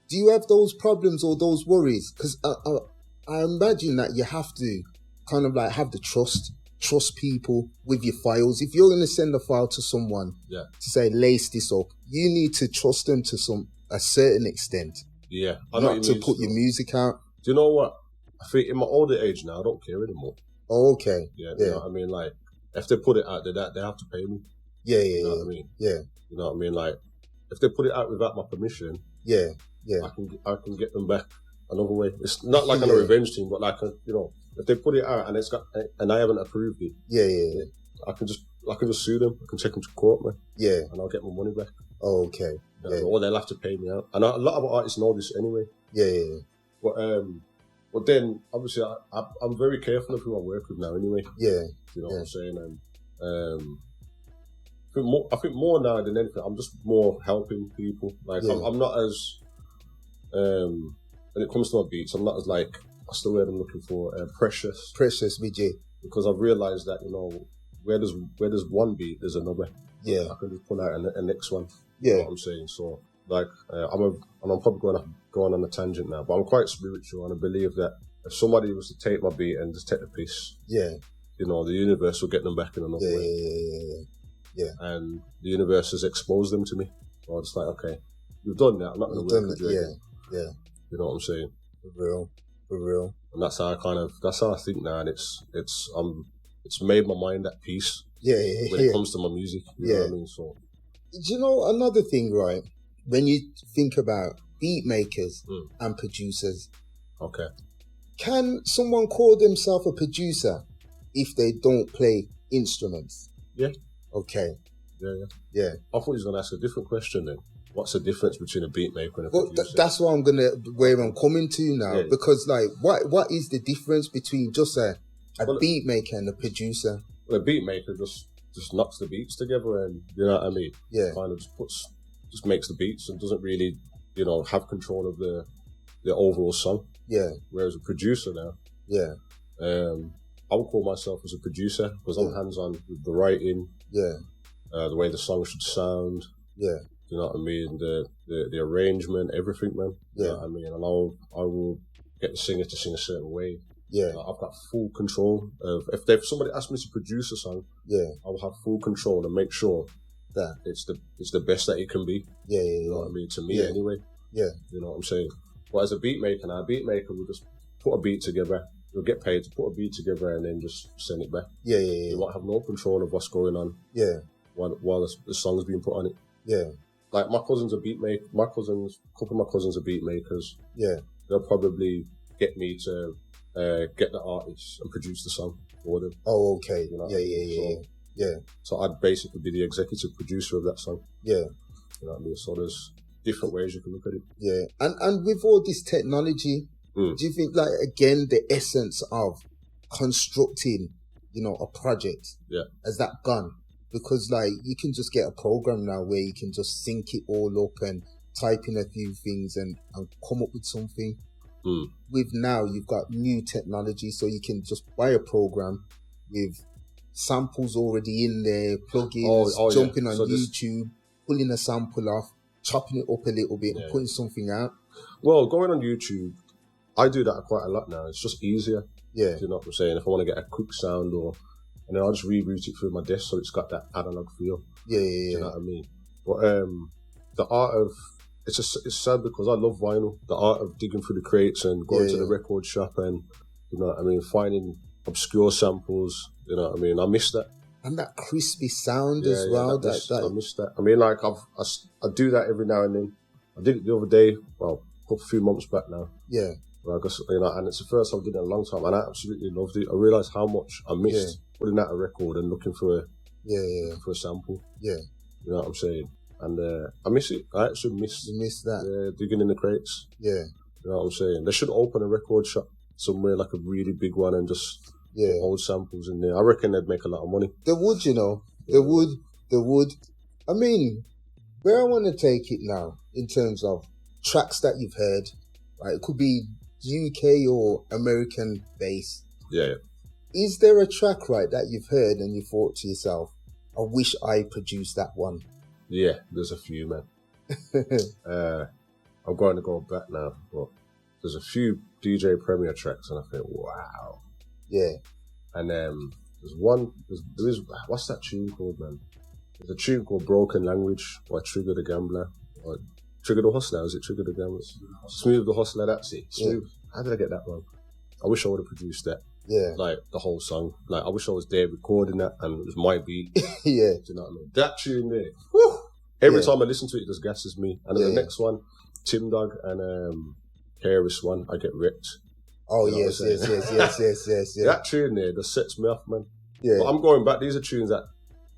Speaker 2: do you have those problems or those worries? Because I imagine that you have to kind of have the trust people with your files. If you're going to send a file to someone to say, lace this up, you need to trust them to a certain extent.
Speaker 3: Yeah.
Speaker 2: Not to put your music out.
Speaker 3: Do you know what? I think in my older age now, I don't care anymore.
Speaker 2: Oh, okay.
Speaker 3: Yeah. You know what I mean? If they put it out, they have to pay me.
Speaker 2: Yeah.
Speaker 3: You know what I mean?
Speaker 2: Yeah.
Speaker 3: You know what I mean? If they put it out without my permission, I can get them back another way. It's not like on a revenge thing, but if they put it out and I haven't approved it, I can just sue them. I can take them to court, man. Yeah. And I'll get my money back.
Speaker 2: Oh, okay.
Speaker 3: Or they'll have to pay me out. And a lot of artists know this anyway.
Speaker 2: Yeah.
Speaker 3: But then obviously I'm very careful of who I work with now anyway.
Speaker 2: Yeah.
Speaker 3: You know what I'm saying? And I think more now than anything, I'm just more helping people. I'm not as when it comes to my beats, I'm not as what's the word I'm looking for? Precious, BJ. Because I've realised that where there's one beat, there's another.
Speaker 2: Yeah,
Speaker 3: I can just pull out a next one.
Speaker 2: Yeah,
Speaker 3: you know what I'm saying. So I'm probably going on a tangent now, but I'm quite spiritual, and I believe that if somebody was to take my beat and just take the piss, the universe will get them back in another way. Yeah. And the universe has exposed them to me. So I'm just okay, you've done that. I'm not going to work with you again. Yeah. You know what I'm saying? For real. And that's how I think now, and it's made my mind at peace. When it comes to my music, you know what I mean? So,
Speaker 2: do you know another thing, right? When you think about beat makers and producers,
Speaker 3: okay,
Speaker 2: can someone call themselves a producer if they don't play instruments?
Speaker 3: Yeah.
Speaker 2: Okay.
Speaker 3: Yeah. I thought you was going to ask a different question then. What's the difference between a beat maker and a producer?
Speaker 2: That's where I'm coming to now, because what is the difference between just a beat maker and a producer?
Speaker 3: Well, a beat maker just knocks the beats together, and you know what I mean?
Speaker 2: Yeah.
Speaker 3: Kind of just makes the beats and doesn't really, have control of the overall song.
Speaker 2: Yeah.
Speaker 3: Whereas a producer now, I would call myself as a producer because I'm hands-on with the writing.
Speaker 2: Yeah.
Speaker 3: The way the song should sound.
Speaker 2: Yeah.
Speaker 3: You know what I mean? The arrangement, everything, man.
Speaker 2: Yeah.
Speaker 3: You know what I mean? And I will get the singer to sing a certain way.
Speaker 2: Yeah.
Speaker 3: I've got full control of, if somebody asks me to produce a song, I will have full control and make sure that it's the best that it can be.
Speaker 2: Yeah.
Speaker 3: You know what I mean? To me anyway.
Speaker 2: Yeah.
Speaker 3: You know what I'm saying? But as a beat maker now, will just put a beat together. You'll get paid to put a beat together and then just send it back.
Speaker 2: Yeah.
Speaker 3: You won't have no control of what's going on.
Speaker 2: Yeah.
Speaker 3: While the song's being put on it.
Speaker 2: Yeah.
Speaker 3: Like my cousins are beat makers. A couple of my cousins are beat makers.
Speaker 2: Yeah.
Speaker 3: They'll probably get me to get the artists and produce the song for them.
Speaker 2: Oh, okay.
Speaker 3: You know
Speaker 2: Yeah.
Speaker 3: So I'd basically be the executive producer of that song.
Speaker 2: Yeah.
Speaker 3: You know what I mean? So there's different ways you can look at it.
Speaker 2: Yeah. And with all this technology, do you think again the essence of constructing a project?
Speaker 3: Yeah.
Speaker 2: Has that gone? Because like you can just get a program now where you can just sync it all up and type in a few things and come up with something. With now you've got new technology, so you can just buy a program with samples already in there, plugins, jumping on YouTube, pulling a sample off, chopping it up a little bit and putting something out.
Speaker 3: Well, going on YouTube, I do that quite a lot now. It's just easier.
Speaker 2: Yeah.
Speaker 3: You know what I'm saying? If I want to get a quick sound and then I'll just reroute it through my desk so it's got that analog feel.
Speaker 2: Yeah.
Speaker 3: Do you know what I mean? But the art of, it's sad because I love vinyl. The art of digging through the crates and going to the record shop and, you know what I mean, finding obscure samples, you know what I mean? I miss that.
Speaker 2: And that crispy sound as well.
Speaker 3: I miss that. I mean, like, I do that every now and then. I did it the other day, well, a few months back now.
Speaker 2: Yeah.
Speaker 3: I guess, and it's the first time I did it in a long time, and I absolutely loved it. I realised how much I missed putting out a record and looking for a sample. Yeah. You know what I'm saying? And I miss it. I actually miss...
Speaker 2: You miss that?
Speaker 3: Yeah, digging in the crates.
Speaker 2: Yeah.
Speaker 3: You know what I'm saying? They should open a record shop somewhere, like a really big one, and just hold samples in there. I reckon they'd make a lot of money.
Speaker 2: They would, They would. I mean, where I want to take it now, in terms of tracks that you've heard, right? It could be UK or American based.
Speaker 3: Yeah.
Speaker 2: Is there a track, right, that you've heard and you thought to yourself, I wish I produced that one?
Speaker 3: Yeah, there's a few, man. I'm going to go back now, but there's a few DJ Premier tracks and I think, wow.
Speaker 2: Yeah.
Speaker 3: And there's one, what's that tune called, man? There's a tune called Broken Language by Trigger the Gambler. Or Trigger the Hustler, is it Trigger the Gambler? Smooth the Hustler, that's it. Smooth. How did I get that wrong? I wish I would have produced that.
Speaker 2: Yeah.
Speaker 3: Like, the whole song. Like, I wish I was there recording that and it was my beat.
Speaker 2: Yeah.
Speaker 3: Do you know what I mean? That tune there. Whew, every time I listen to it, it just gasses me. And then the next one, Tim Dog and KRS One, I get ripped.
Speaker 2: Oh, you know yes.
Speaker 3: That tune there just sets me off, man.
Speaker 2: Yeah.
Speaker 3: But I'm going back. These are tunes that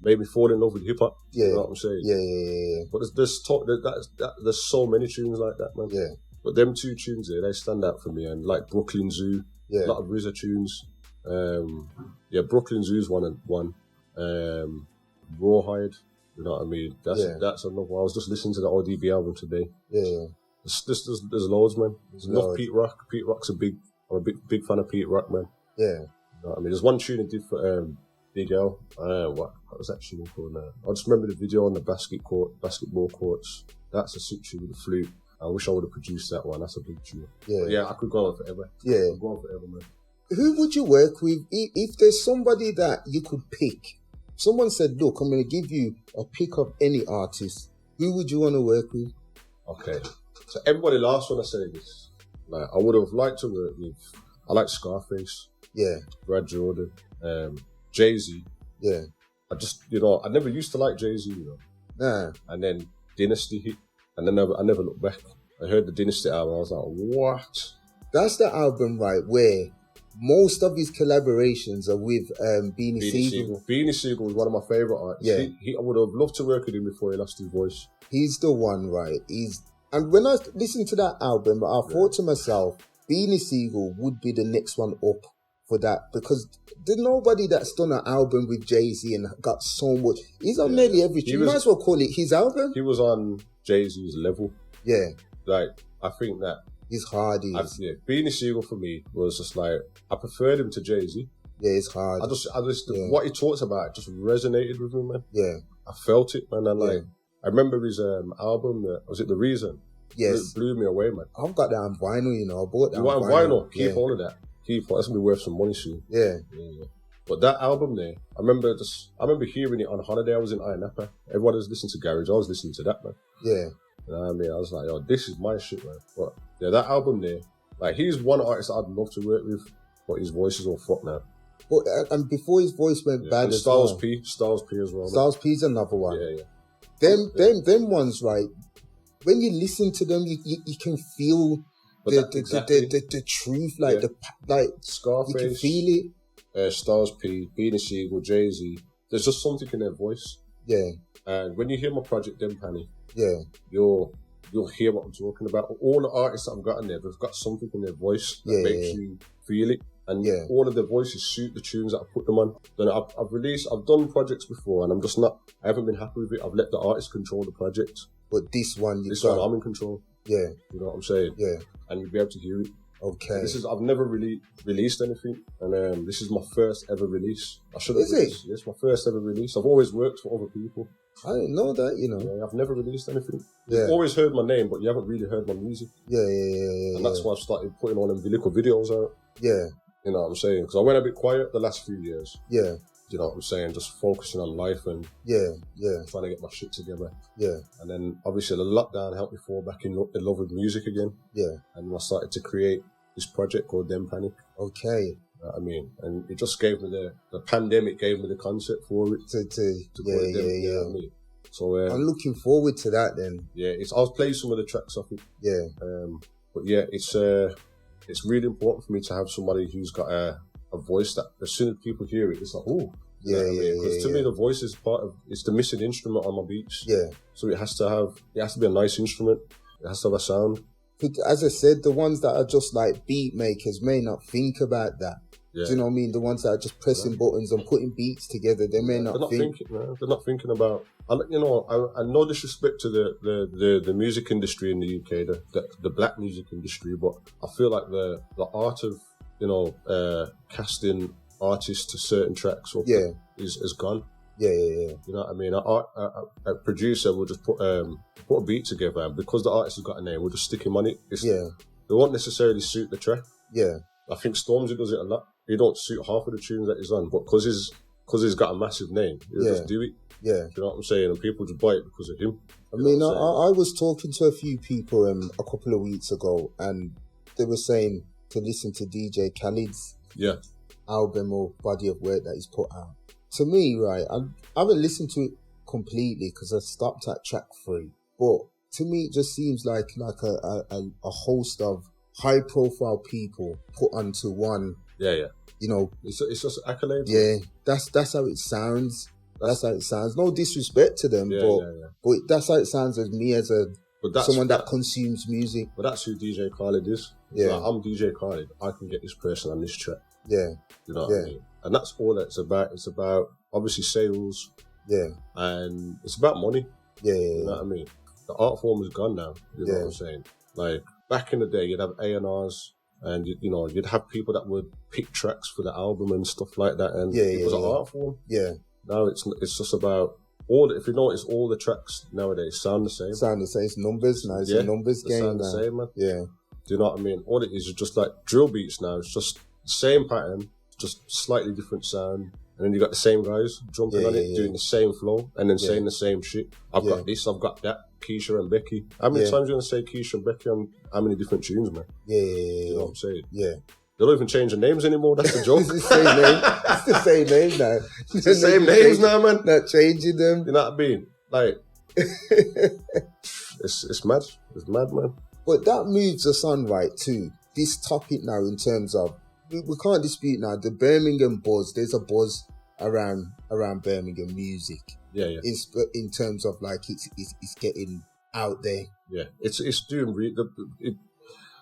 Speaker 3: made me fall in love with hip hop.
Speaker 2: Yeah.
Speaker 3: You know what I'm saying?
Speaker 2: Yeah.
Speaker 3: But there's so many tunes like that, man.
Speaker 2: Yeah.
Speaker 3: But them two tunes there, they stand out for me. And like Brooklyn Zoo, a lot of RZA tunes. Brooklyn Zoo's one. Rawhide, you know what I mean? That's another one. I was just listening to the ODB album today.
Speaker 2: Yeah.
Speaker 3: There's loads, man. There's enough Pete Rock. Pete Rock's I'm a big fan of Pete Rock, man.
Speaker 2: Yeah.
Speaker 3: You know what I mean? There's one tune he did for Big L. What was that tune called now? I just remember the video on the basketball courts. That's a sick tune with the flute. I wish I would have produced that one. That's a big tune. Yeah, I could go on forever.
Speaker 2: Yeah.
Speaker 3: I could go on forever, man.
Speaker 2: Who would you work with if there's somebody that you could pick? Someone said, look, I'm going to give you a pick of any artist. Who would you want to work with?
Speaker 3: Okay. So everybody laughs when I say this. Like, I would have liked to work with, I like Scarface.
Speaker 2: Yeah.
Speaker 3: Brad Jordan. Jay-Z.
Speaker 2: Yeah.
Speaker 3: I never used to like Jay-Z,
Speaker 2: Nah.
Speaker 3: And then Dynasty hit. And then I never looked back. I heard the Dynasty album. I was like, what?
Speaker 2: That's the album, right, where most of his collaborations are with Beanie Siegel.
Speaker 3: Beanie Siegel was one of my favourite artists.
Speaker 2: Yeah.
Speaker 3: I would have loved to work with him before he lost his voice.
Speaker 2: He's the one, right? And when I listened to that album, I thought to myself, Beanie Siegel would be the next one up for that, because there's nobody that's done an album with Jay-Z and got so much. He's on nearly every tune. You might as well call it his album.
Speaker 3: He was on Jay-Z's level.
Speaker 2: Yeah.
Speaker 3: Like, I think that
Speaker 2: he's hard.
Speaker 3: Beanie Siegel for me was just like, I preferred him to Jay-Z.
Speaker 2: Yeah, it's hard.
Speaker 3: I just what he talks about just resonated with me, man.
Speaker 2: Yeah. I
Speaker 3: felt it, man. And I remember his album, was it The Reason?
Speaker 2: Yes.
Speaker 3: It blew me away, man.
Speaker 2: I've got that on vinyl, I bought that
Speaker 3: on vinyl? Keep all of that. That's going to be worth some money soon.
Speaker 2: Yeah.
Speaker 3: But that album there, I remember hearing it on holiday. I was in Iron Napa. Everyone was listening to Garage. I was listening to that, man.
Speaker 2: Yeah.
Speaker 3: You know what I mean? I was like, yo, this is my shit, man. But yeah, that album there, like, he's one artist I'd love to work with, but his voice is all fucked now.
Speaker 2: But, and before his voice went bad as well.
Speaker 3: Styles P as well.
Speaker 2: Styles P's another one.
Speaker 3: Yeah.
Speaker 2: Them ones, right? When you listen to them, you can feel the truth, like
Speaker 3: Scarface.
Speaker 2: You can feel
Speaker 3: it. Styles P, Beanie Siegel, Jay-Z. There's just something in their voice.
Speaker 2: Yeah.
Speaker 3: And when you hear my project DEMPANIK,
Speaker 2: you'll
Speaker 3: hear what I'm talking about. All the artists that I've got in there, they've got something in their voice that makes you feel it. and all of the voices suit the tunes that I put them on. Then I've done projects before, and I haven't been happy with it. I've let the artist control the project.
Speaker 2: But this one,
Speaker 3: I'm in control.
Speaker 2: Yeah.
Speaker 3: You know what I'm saying?
Speaker 2: Yeah.
Speaker 3: And you'll be able to hear it.
Speaker 2: Okay.
Speaker 3: I've never really released anything, and this is my first ever release.
Speaker 2: Is it?
Speaker 3: It's my first ever release. I've always worked for other people.
Speaker 2: I didn't know that,
Speaker 3: Yeah, I've never released anything. You've always heard my name, but you haven't really heard my music.
Speaker 2: Yeah.
Speaker 3: And that's why I've started putting all them lyrical videos out.
Speaker 2: Yeah.
Speaker 3: You know what I'm saying? Because I went a bit quiet the last few years.
Speaker 2: Yeah.
Speaker 3: You know what I'm saying? Just focusing on life and trying to get my shit together.
Speaker 2: Yeah.
Speaker 3: And then obviously the lockdown helped me fall back in love with music again.
Speaker 2: Yeah.
Speaker 3: And I started to create this project called DEMPANIK.
Speaker 2: Okay.
Speaker 3: You know what I mean? And it just gave me the pandemic gave me the concept for it.
Speaker 2: To
Speaker 3: put it down, you know what I mean? So
Speaker 2: I'm looking forward to that then.
Speaker 3: Yeah, I'll play some of the tracks off it.
Speaker 2: Yeah.
Speaker 3: But yeah, it's really important for me to have somebody who's got a voice that as soon as people hear it, it's like, oh. Because to me, the voice is it's the missing instrument on my beats.
Speaker 2: Yeah.
Speaker 3: So it has to be a nice instrument. It has to have a sound.
Speaker 2: As I said, the ones that are just like beat makers may not think about that.
Speaker 3: Yeah.
Speaker 2: Do you know what I mean? The ones that are just pressing buttons and putting beats together, they may not think.
Speaker 3: They're not thinking about. I no disrespect to the music industry in the UK, the black music industry, but I feel like the art of casting artists to certain tracks is gone.
Speaker 2: Yeah.
Speaker 3: You know what I mean? A producer will just put a beat together, and because the artist has got a name, we'll just stick him on it. They won't necessarily suit the track.
Speaker 2: Yeah.
Speaker 3: I think Stormzy does it a lot. He don't suit half of the tunes that he's on, but because he's got a massive name, he'll just do it.
Speaker 2: Yeah.
Speaker 3: You know what I'm saying? And people just buy it because of him.
Speaker 2: I mean, I was talking to a few people a couple of weeks ago, and they were saying to listen to DJ Khaled's album or body of work that he's put out. To me, right, I haven't listened to it completely because I stopped at track 3. But to me, it just seems like a host of high-profile people put onto one.
Speaker 3: Yeah.
Speaker 2: You know,
Speaker 3: it's just accolades.
Speaker 2: Yeah, that's how it sounds. That's how it sounds. No disrespect to them, but that's how it sounds as me as someone that consumes music.
Speaker 3: But that's who DJ Khaled is.
Speaker 2: Yeah,
Speaker 3: like, I'm DJ Khaled. I can get this person on this track.
Speaker 2: Yeah,
Speaker 3: you know what I mean. And that's all that it's about. It's about obviously sales.
Speaker 2: Yeah,
Speaker 3: and it's about money.
Speaker 2: Yeah,
Speaker 3: you know what I mean. The art form is gone now. You know what I'm saying? Like back in the day, you'd have A&Rs. And you'd have people that would pick tracks for the album and stuff like that, and it was an art form.
Speaker 2: Yeah.
Speaker 3: Now it's just about if you notice, all the tracks nowadays sound the same.
Speaker 2: It's numbers now. It's a numbers game
Speaker 3: sound
Speaker 2: now.
Speaker 3: the same, man.
Speaker 2: Yeah.
Speaker 3: Do you know what I mean? All it is just like drill beats now. It's just the same pattern, just slightly different sound. And then you got the same guys jumping on it, doing the same flow, and then saying the same shit. I've got this, I've got that. Keisha and Becky. How many times are you going to say Keisha and Becky on how many different tunes, man?
Speaker 2: Yeah.
Speaker 3: You know what I'm saying?
Speaker 2: Yeah.
Speaker 3: They don't even change the names anymore. That's the joke.
Speaker 2: It's the same name. It's the same name now.
Speaker 3: It's the same names now, man.
Speaker 2: Not changing them.
Speaker 3: You know what I mean? Like, it's mad. It's mad, man.
Speaker 2: But that moves us on, right, to this topic now in terms of, we can't dispute now, the Birmingham buzz, there's a buzz around Birmingham music.
Speaker 3: Yeah.
Speaker 2: In terms of like it's getting out there.
Speaker 3: Yeah, it's doing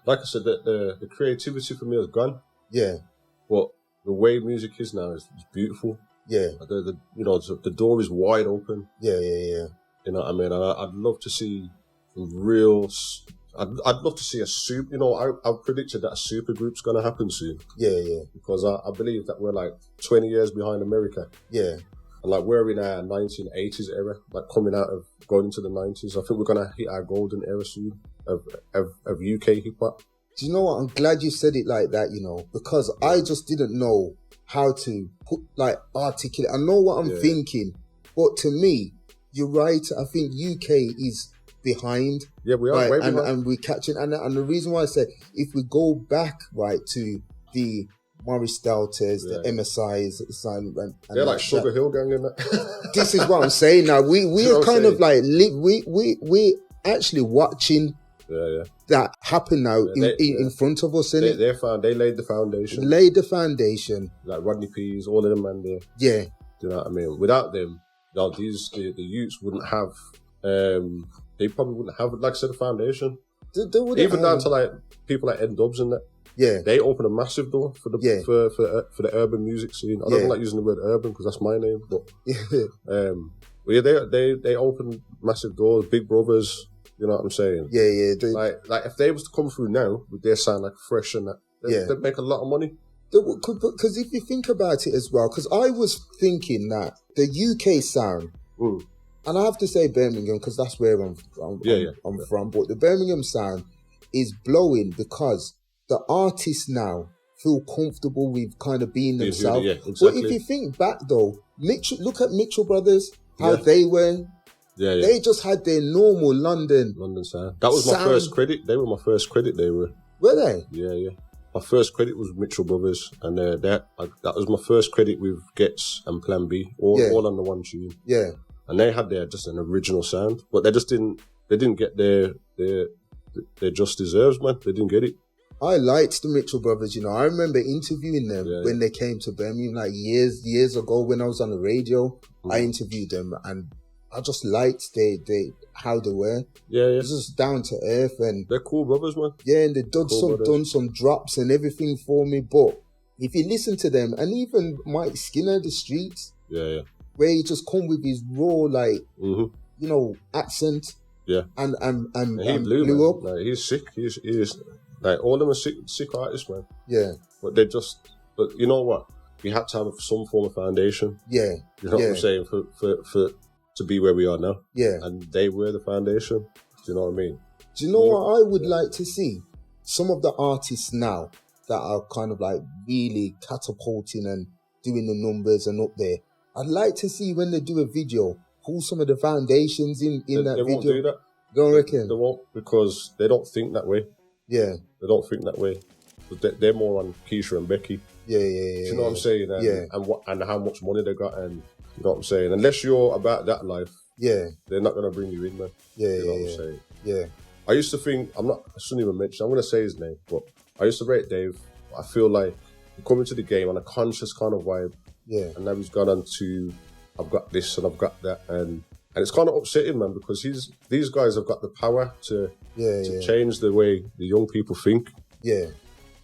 Speaker 3: like I said, the creativity for me is gone.
Speaker 2: Yeah,
Speaker 3: but the way music is now is beautiful.
Speaker 2: Yeah,
Speaker 3: the door is wide open.
Speaker 2: Yeah.
Speaker 3: You know what I mean? I'd love to see some real. I'd love to see a super. I've predicted that a super group's gonna happen soon.
Speaker 2: Yeah.
Speaker 3: Because I believe that we're like 20 years behind America.
Speaker 2: Yeah.
Speaker 3: And like we're in our 1980s era, like going into the 90s. I think we're gonna hit our golden era soon of UK hip hop.
Speaker 2: Do you know what? I'm glad you said it like that. Because I just didn't know how to articulate. I know what I'm thinking, but to me, you're right. I think UK is behind.
Speaker 3: Yeah, we are way behind,
Speaker 2: and we're catching. And the reason why I said if we go back to the Morris Deltas, the MSIs, Asylum, and
Speaker 3: they're like Sugar Hill Gang in that.
Speaker 2: This is what I'm saying now. We are kind of like we're actually watching that happen now in front of us.
Speaker 3: They laid the foundation.
Speaker 2: Like
Speaker 3: Rodney P's, all of them, man. There.
Speaker 2: Yeah.
Speaker 3: Do you know what I mean? Without them, the youths wouldn't have. They probably wouldn't have, like I said, the foundation.
Speaker 2: They
Speaker 3: even down to like people like N-Dubs and that.
Speaker 2: Yeah.
Speaker 3: They opened a massive door for the for the urban music scene. I don't like using the word urban because that's my name, but they opened massive doors, big brothers. You know what I'm saying?
Speaker 2: Yeah.
Speaker 3: Like if they was to come through now with their sound like fresh and that, they'd make a lot of money.
Speaker 2: Because if you think about it as well, because I was thinking that the UK sound, and I have to say Birmingham because that's where I'm from, but the Birmingham sound is blowing because the artists now feel comfortable with kind of being themselves.
Speaker 3: Yeah, exactly.
Speaker 2: But if you think back though, look at Mitchell Brothers, how they were.
Speaker 3: Yeah.
Speaker 2: They just had their normal London
Speaker 3: sound. That was my first credit. They were my first credit. They were.
Speaker 2: Were they?
Speaker 3: Yeah. My first credit was Mitchell Brothers, and that was my first credit with Gets and Plan B, all on the one tune.
Speaker 2: Yeah.
Speaker 3: And they had just an original sound, but they just didn't get their just deserves, man. They didn't get it.
Speaker 2: I liked the Mitchell Brothers, you know. I remember interviewing them when they came to Birmingham, like years ago when I was on the radio. I interviewed them and I just liked how they were. Yeah. It's just down to earth and
Speaker 3: they're cool brothers, man.
Speaker 2: Yeah, and they've done some drops and everything for me. But if you listen to them, and even Mike Skinner, The Streets, where he just come with his raw, like you know, accent.
Speaker 3: Yeah.
Speaker 2: And
Speaker 3: he blew up. Like, he's sick. He's like all of them are sick artists, man.
Speaker 2: Yeah.
Speaker 3: But but you know what? We had to have some form of foundation.
Speaker 2: Yeah.
Speaker 3: You know what I'm saying? For to be where we are now.
Speaker 2: Yeah.
Speaker 3: And they were the foundation. Do you know what I mean?
Speaker 2: Do you know what I would like to see? Some of the artists now that are kind of like really catapulting and doing the numbers and up there. I'd like to see when they do a video, pull some of the foundations in that video.
Speaker 3: They won't do that.
Speaker 2: Don't reckon?
Speaker 3: They won't, because they don't think that way.
Speaker 2: Yeah.
Speaker 3: They don't think that way. They're more on Keisha and Becky.
Speaker 2: Yeah.
Speaker 3: Do you know what I'm saying? And how much money they got, and you know what I'm saying? Unless you're about that life, they're not going to bring you in, man. You know what I'm saying?
Speaker 2: Yeah.
Speaker 3: I used to think, I shouldn't even mention, I'm going to say his name, but I used to rate Dave. I feel like he come into the game on a conscious kind of vibe.
Speaker 2: Yeah.
Speaker 3: And now he's gone on to, I've got this and I've got that. And it's kind of upsetting, man, because these guys have got the power to change the way the young people think.
Speaker 2: Yeah.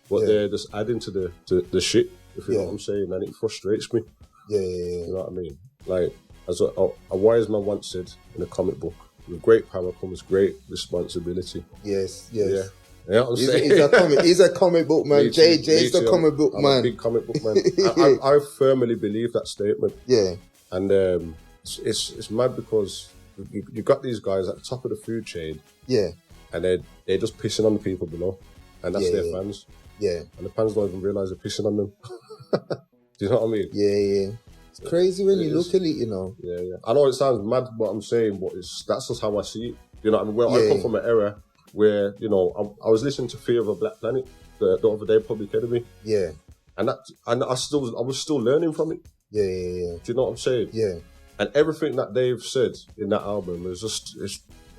Speaker 3: But they're just adding to the shit, if you know what I'm saying, and it frustrates me.
Speaker 2: Yeah.
Speaker 3: You know what I mean? Like, as a wise man once said in a comic book, with great power comes great responsibility.
Speaker 2: Yes.
Speaker 3: Yeah. You know what I'm saying?
Speaker 2: He's a comic book man. JJ's the comic book man.
Speaker 3: I'm a big comic book man. I firmly believe that statement.
Speaker 2: Yeah.
Speaker 3: And it's mad because you got these guys at the top of the food chain.
Speaker 2: Yeah.
Speaker 3: And they're just pissing on the people below. And that's their fans.
Speaker 2: Yeah.
Speaker 3: And the fans don't even realise they're pissing on them. Do you know what I mean?
Speaker 2: Yeah. It's crazy when you look at it, you know.
Speaker 3: Yeah. I know it sounds mad what I'm saying, but that's just how I see it. You know what I mean? Well, I come from an era where, you know, I was listening to Fear of a Black Planet the other day, Public Enemy. Yeah. And I was still learning from it.
Speaker 2: Yeah.
Speaker 3: Do you know what I'm saying?
Speaker 2: Yeah.
Speaker 3: And everything that they've said in that album is just,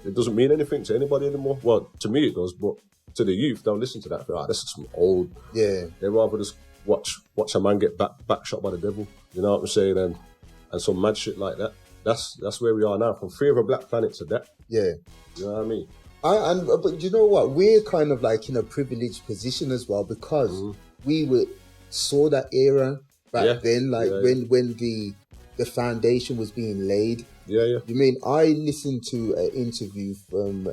Speaker 3: it doesn't mean anything to anybody anymore. Well, to me it does, but to the youth, they'll listen to that. They're like, this is some old.
Speaker 2: Yeah.
Speaker 3: They'd rather just watch a man get back shot by the devil. You know what I'm saying? And some mad shit like that. That's where we are now. From Fear of a Black Planet to that.
Speaker 2: Yeah.
Speaker 3: You know what I mean?
Speaker 2: But you know what? We're kind of like in a privileged position as well, because we saw that era back then, like when the foundation was being laid.
Speaker 3: Yeah.
Speaker 2: You mean, I listened to an interview from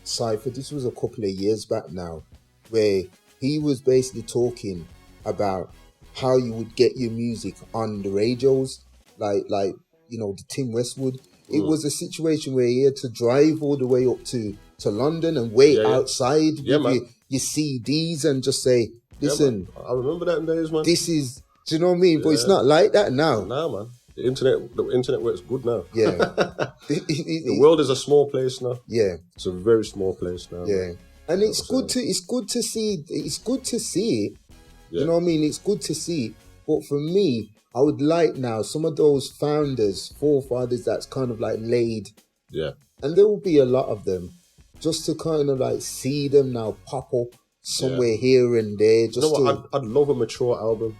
Speaker 2: Cypher, this was a couple of years back now, where he was basically talking about how you would get your music on the radios, like you know, the Tim Westwood. It was a situation where he had to drive all the way up to London and wait outside with your CDs and just say, listen.
Speaker 3: I remember that in days, man.
Speaker 2: This is, do you know what I mean? But it's not like that now.
Speaker 3: Nah, man. The internet works good now.
Speaker 2: Yeah.
Speaker 3: The world is a small place now.
Speaker 2: Yeah.
Speaker 3: It's a very small place now.
Speaker 2: Yeah. And it's good to see it. Yeah. You know what I mean? It's good to see it. But for me, I would like now some of those forefathers that's kind of like laid.
Speaker 3: Yeah.
Speaker 2: And there will be a lot of them, just to kind of like see them now pop up somewhere here and there. Just
Speaker 3: you know what? I'd love a mature album.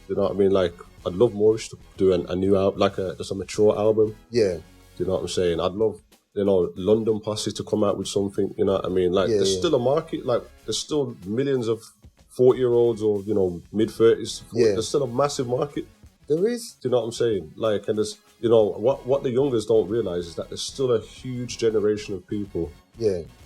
Speaker 3: You know what I mean? Like, I'd love Morris to do a new album, like just a mature album.
Speaker 2: Yeah.
Speaker 3: Do you know what I'm saying? I'd love, you know, London Posse to come out with something, you know what I mean? Like, there's still a market, like, there's still millions of 40-year-olds or, mid-30s.
Speaker 2: Yeah.
Speaker 3: There's still a massive market.
Speaker 2: There is.
Speaker 3: Do you know what I'm saying? Like, and there's, what the youngers don't realise is that there's still a huge generation of people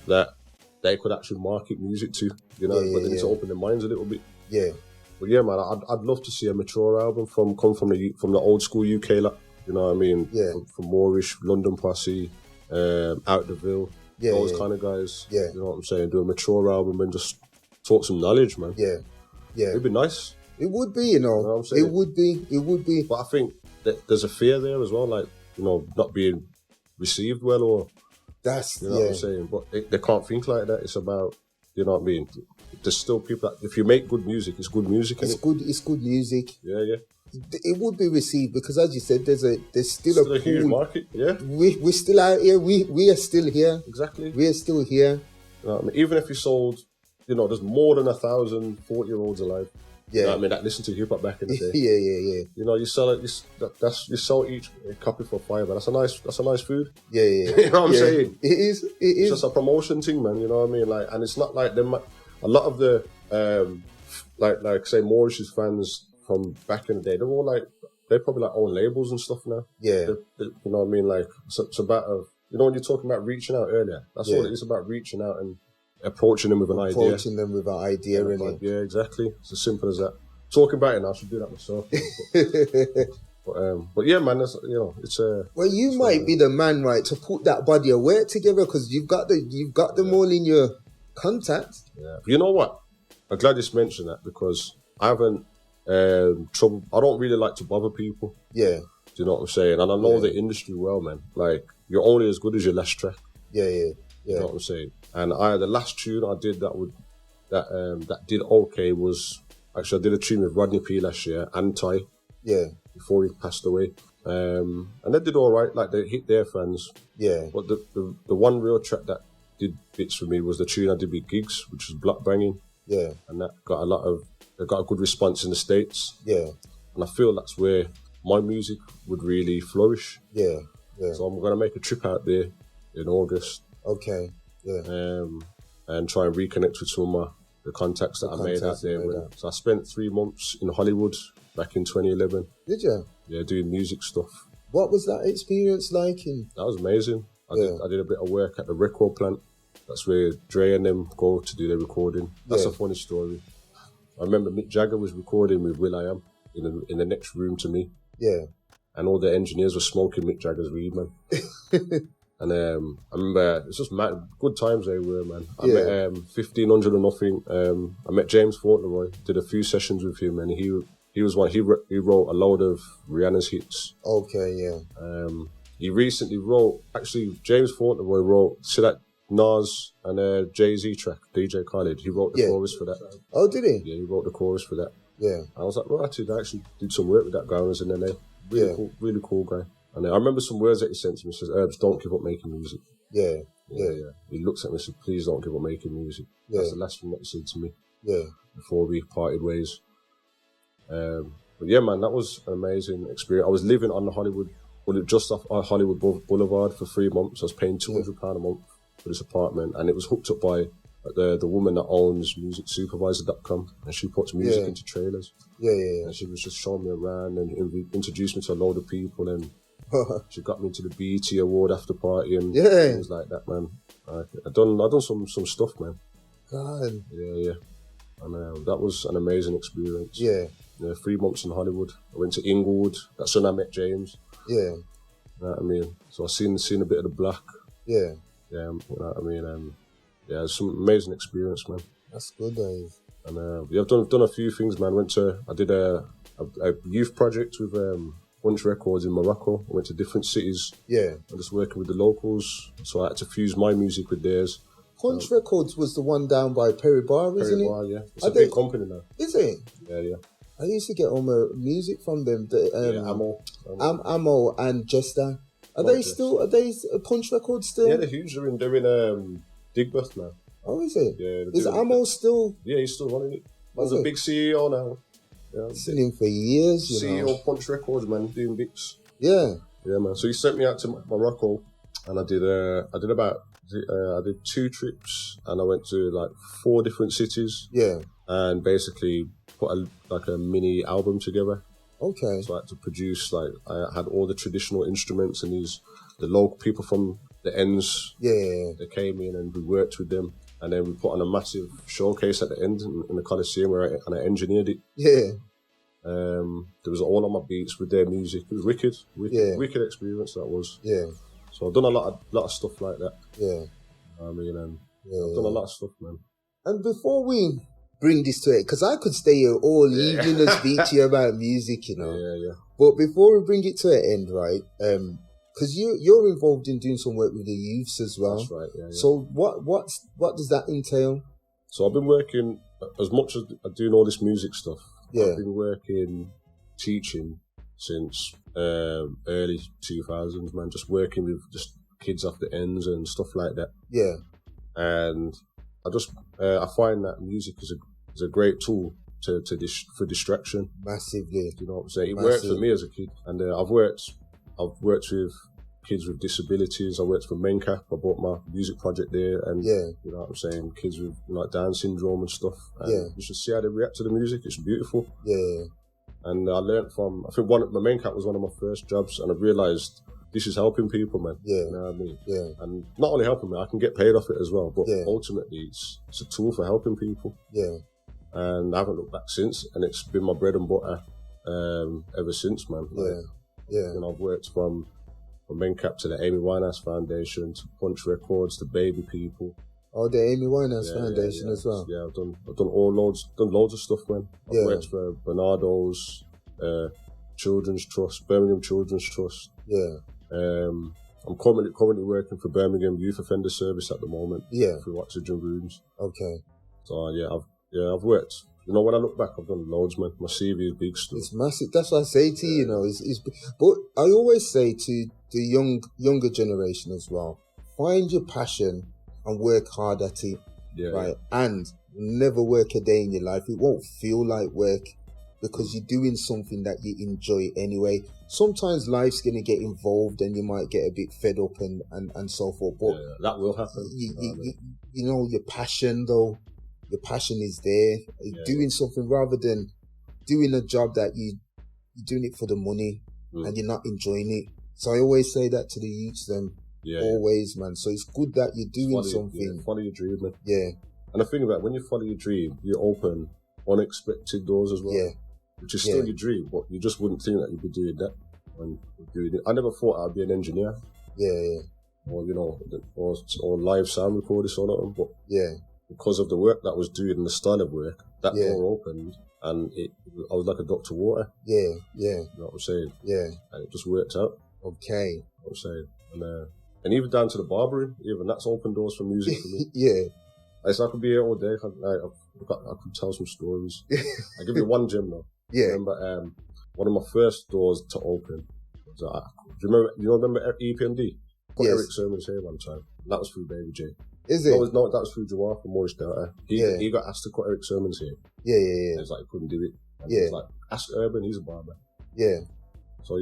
Speaker 3: that they could actually market music to, but they need to open their minds a little bit.
Speaker 2: Yeah.
Speaker 3: But yeah, man, I'd love to see a mature album come from the old school UK lot. You know what I mean?
Speaker 2: Yeah.
Speaker 3: From Moorish, London Posse, Out the Ville, those kind of guys.
Speaker 2: Yeah.
Speaker 3: You know what I'm saying? Do a mature album and just talk some knowledge, man.
Speaker 2: Yeah. Yeah.
Speaker 3: It'd be nice.
Speaker 2: It would be, you know what I'm saying? It would be.
Speaker 3: But I think that there's a fear there as well, like, not being received well or...
Speaker 2: That's,
Speaker 3: you know what I'm saying? But they can't think like that. It's about, you know what I mean? There's still people that, if you make good music, it's good music.
Speaker 2: It's good music.
Speaker 3: Yeah.
Speaker 2: It would be received because, as you said, there's still
Speaker 3: a huge market. Yeah,
Speaker 2: we're still out here. We are still here.
Speaker 3: Exactly.
Speaker 2: We are still here.
Speaker 3: You know what I mean? Even if you sold, there's more than 1,000 40-year-olds alive.
Speaker 2: Yeah.
Speaker 3: You know what I mean? That listen to hip hop back in the day.
Speaker 2: yeah.
Speaker 3: You sell it. You sell each copy for $5. That's a nice food.
Speaker 2: Yeah.
Speaker 3: You know what I'm saying?
Speaker 2: It is.
Speaker 3: It's just a promotion thing, man. You know what I mean? Like, and it's not like them. A lot of the like say Moorish's fans from back in the day, they probably like own labels and stuff now.
Speaker 2: Yeah.
Speaker 3: You know what I mean? Like, it's about when you're talking about reaching out earlier. That's all it is about, reaching out and approaching them with an idea.
Speaker 2: Approaching them with an idea, innit?
Speaker 3: Yeah, exactly. It's as simple as that. Talking about it now, I should do that myself. But yeah, man, it's
Speaker 2: Well, you might be the man, right, to put that body of work together because you've got them all in your contacts.
Speaker 3: Yeah. You know what? I'm glad you mentioned that because I haven't trouble. I don't really like to bother people.
Speaker 2: Yeah.
Speaker 3: Do you know what I'm saying? And I know the industry well, man. Like, you're only as good as your last track.
Speaker 2: Yeah.
Speaker 3: You know what I'm saying? And the last tune I did that did okay was actually I did a tune with Rodney P last year and Ty.
Speaker 2: Yeah.
Speaker 3: Before he passed away. And they did all right. Like, they hit their fans.
Speaker 2: Yeah.
Speaker 3: But the one real track that did bits for me was the tune I did with Gigs, which was Block Banging.
Speaker 2: Yeah.
Speaker 3: And that got a good response in the States.
Speaker 2: Yeah.
Speaker 3: And I feel that's where my music would really flourish.
Speaker 2: Yeah.
Speaker 3: So I'm gonna make a trip out there in August.
Speaker 2: Okay. Yeah.
Speaker 3: And try and reconnect with some of the contacts that I made out there. So I spent 3 months in Hollywood back in 2011.
Speaker 2: Did you?
Speaker 3: Yeah, doing music stuff.
Speaker 2: What was that experience like?
Speaker 3: That was amazing. I did a bit of work at the record plant. That's where Dre and them go to do their recording. That's a funny story. I remember Mick Jagger was recording with Will.i.am in the next room to me.
Speaker 2: Yeah.
Speaker 3: And all the engineers were smoking Mick Jagger's weed, man. And I remember, it's just mad, good times they were, man. I met 1500 or Nothing. I met James Fauntleroy, did a few sessions with him, and he was one. He wrote a load of Rihanna's hits.
Speaker 2: Okay, yeah.
Speaker 3: He recently wrote, actually, James Fauntleroy wrote, see that Nas and Jay-Z track, DJ Khaled. He wrote the chorus for that.
Speaker 2: Oh, did he?
Speaker 3: Yeah, he wrote the chorus for that.
Speaker 2: Yeah.
Speaker 3: I was like, right, I actually did some work with that guy when I was in LA. Really cool guy. And I remember some words that he sent to me. He says, Herbs, don't give up making music.
Speaker 2: Yeah.
Speaker 3: He looks at me and said, please don't give up making music.
Speaker 2: Yeah.
Speaker 3: That's the last thing that he said to me.
Speaker 2: Yeah.
Speaker 3: Before we parted ways. But yeah, man, that was an amazing experience. I was living on the Hollywood, just off Hollywood Boulevard for 3 months. I was paying £200 a month for this apartment, and it was hooked up by the woman that owns musicsupervisor.com, and she puts music into trailers. Yeah. And she was just showing me around and introduced me to a load of people, and she got me into the BET Award after party and things like that, man. I done some stuff, man.
Speaker 2: God.
Speaker 3: Yeah. And that was an amazing experience.
Speaker 2: Yeah.
Speaker 3: 3 months in Hollywood. I went to Inglewood. That's when I met James.
Speaker 2: Yeah.
Speaker 3: You know what I mean? So I seen a bit of the black.
Speaker 2: Yeah.
Speaker 3: Yeah, you know what I mean? Yeah, it's some amazing experience, man.
Speaker 2: That's good, Dave.
Speaker 3: And I've done a few things, man. I did a youth project with Punch Records in Morocco. I went to different cities.
Speaker 2: Yeah.
Speaker 3: I'm just working with the locals. So I had to fuse my music with theirs.
Speaker 2: Punch Records was the one down by Perry Bar, isn't it?
Speaker 3: Perry Bar, yeah. It's a big company now.
Speaker 2: Is it?
Speaker 3: Yeah.
Speaker 2: I used to get all my music from them. Ammo and Jester. Are they Punch Records still?
Speaker 3: Yeah, they're huge. They're in Digbeth now.
Speaker 2: Oh, is it?
Speaker 3: Yeah.
Speaker 2: Is Ammo still?
Speaker 3: Yeah, he's still running it. He's a big CEO now. Yeah.
Speaker 2: Seen him for years,
Speaker 3: CEO of Punch Records, man, doing bits.
Speaker 2: Yeah.
Speaker 3: Yeah, man. So he sent me out to Morocco, and I did 2 trips, and I went to like 4 different cities.
Speaker 2: Yeah.
Speaker 3: and basically put a mini album together.
Speaker 2: Okay.
Speaker 3: So I had to produce, I had all the traditional instruments and the local people from the ends.
Speaker 2: Yeah.
Speaker 3: They came in and we worked with them. And then we put on a massive showcase at the end in the Coliseum where I engineered it.
Speaker 2: Yeah.
Speaker 3: There was all on my beats with their music. It was wicked experience that was.
Speaker 2: Yeah.
Speaker 3: So I've done a lot of stuff like that.
Speaker 2: Yeah.
Speaker 3: I've done a lot of stuff, man.
Speaker 2: And before we bring this to it, because I could stay here all evening and speak to you about music, you know.
Speaker 3: Yeah.
Speaker 2: But before we bring it to an end, right? Because you're involved in doing some work with the youths as well.
Speaker 3: That's right. Yeah.
Speaker 2: So what does that entail?
Speaker 3: So I've been working as much as I'm doing all this music stuff.
Speaker 2: Yeah.
Speaker 3: I've been working teaching since early 2000s, man. Just working with just kids off the ends and stuff like that.
Speaker 2: Yeah.
Speaker 3: And I find that music is a great tool for distraction.
Speaker 2: Massively.
Speaker 3: You know what I'm saying? It worked for me as a kid, and I've worked with kids with disabilities. I worked for Pentalk. I bought my music project there, and you know what I'm saying, kids with Down syndrome and stuff. And you should see how they react to the music. It's beautiful.
Speaker 2: Yeah.
Speaker 3: And I learned from, I think my Pentalk was one of my first jobs, and I realised this is helping people, man.
Speaker 2: Yeah.
Speaker 3: You know what I mean?
Speaker 2: Yeah.
Speaker 3: And not only helping me, I can get paid off it as well. But ultimately, it's a tool for helping people.
Speaker 2: Yeah.
Speaker 3: And I haven't looked back since, and it's been my bread and butter ever since, man.
Speaker 2: Yeah.
Speaker 3: And I've worked from Pentalk to the Amy Winehouse Foundation, to Punch Records, to Baby People.
Speaker 2: Oh, the Amy Winehouse Foundation as well.
Speaker 3: Yeah, I've done loads of stuff, man. I've worked for Bernardo's, Children's Trust, Birmingham Children's Trust.
Speaker 2: Yeah.
Speaker 3: I'm currently working for Birmingham Youth Offender Service at the moment.
Speaker 2: Yeah. Through
Speaker 3: Oxygen Rooms.
Speaker 2: Okay.
Speaker 3: So I've worked. You know, when I look back, I've done loads, man. My CV is big still.
Speaker 2: It's massive. That's what I say to you, you know. But I always say to the younger generation as well, find your passion and work hard at it, right? And never work a day in your life. It won't feel like work because you're doing something that you enjoy anyway. Sometimes life's going to get involved and you might get a bit fed up and so forth. But
Speaker 3: that will happen.
Speaker 2: You know, your passion though, your passion is there. Doing something rather than doing a job that you're doing it for the money and you're not enjoying it. So I always say that to the youths always, man. So it's good that you're doing something.
Speaker 3: Follow your dream, man.
Speaker 2: Yeah.
Speaker 3: And the thing about when you follow your dream, you open unexpected doors as well. Yeah. Which is still your dream, but you just wouldn't think that you'd be doing that when you're doing it. I never thought I'd be an engineer.
Speaker 2: Yeah.
Speaker 3: Or, you know, or live sound recordist or nothing, but because of the work that I was doing and the style of work, that door opened and I was like a duck to water.
Speaker 2: Yeah.
Speaker 3: You know what I'm saying? Yeah. And it just worked out.
Speaker 2: Okay.
Speaker 3: You know what I'm saying? And even down to the barbering, even that's opened doors for music for me. So I could be here all day. I could tell some stories. I'll give you one gem though. Yeah. Remember, one of my first doors to open was, do you remember EPMD? Got Eric Sermon's here one time. That was through Baby J.
Speaker 2: Is it?
Speaker 3: No, that was through Jawar from Moorish Delta. He got asked to cut Eric Sermon's here.
Speaker 2: Yeah.
Speaker 3: He was like, he couldn't do it. And he was like, ask Urban, he's a barber.
Speaker 2: Yeah.
Speaker 3: So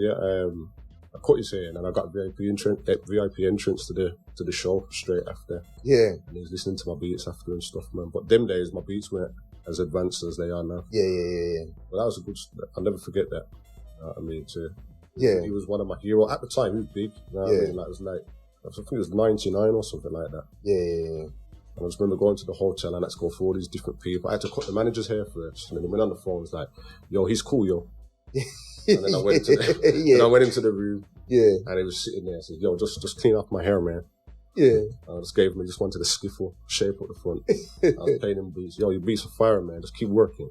Speaker 3: I cut his hair and then I got VIP entrance to the show straight after. Yeah. And he was listening to my beats after and stuff, man. But them days, my beats weren't as advanced as they are now. Yeah. But that was a good, I'll never forget that. You know what I mean? He was one of my heroes. At the time, he was big. You know what I mean? Like, it was like, I think it was 99 or something like that. Yeah. And I just remember going to the hotel and let's go through all these different people. I had to cut the manager's hair first. And then he went on the phone, was like, yo, he's cool, yo. And then I went into the room. Yeah. And he was sitting there. I said, yo, just clean up my hair, man. Yeah. I just gave him, he just wanted a skiffle, shape up the front. I was paying him beats. Yo, your beats are fire, man. Just keep working.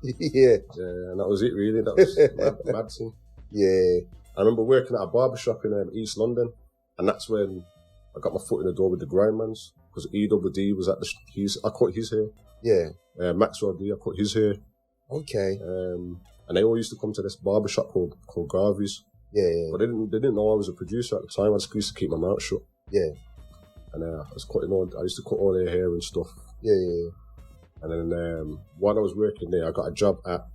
Speaker 3: Yeah. And that was it, really. That was mad thing. Yeah. I remember working at a barbershop in East London. And that's when I got my foot in the door with the Grindmans. Because EWD was at I cut his hair. Yeah. Maxwell D, I cut his hair. Okay. And they all used to come to this barbershop called Garvey's. Yeah. But they didn't know I was a producer at the time. I just used to keep my mouth shut. Yeah. And I used to cut all their hair and stuff. Yeah. And then while I was working there, I got a job at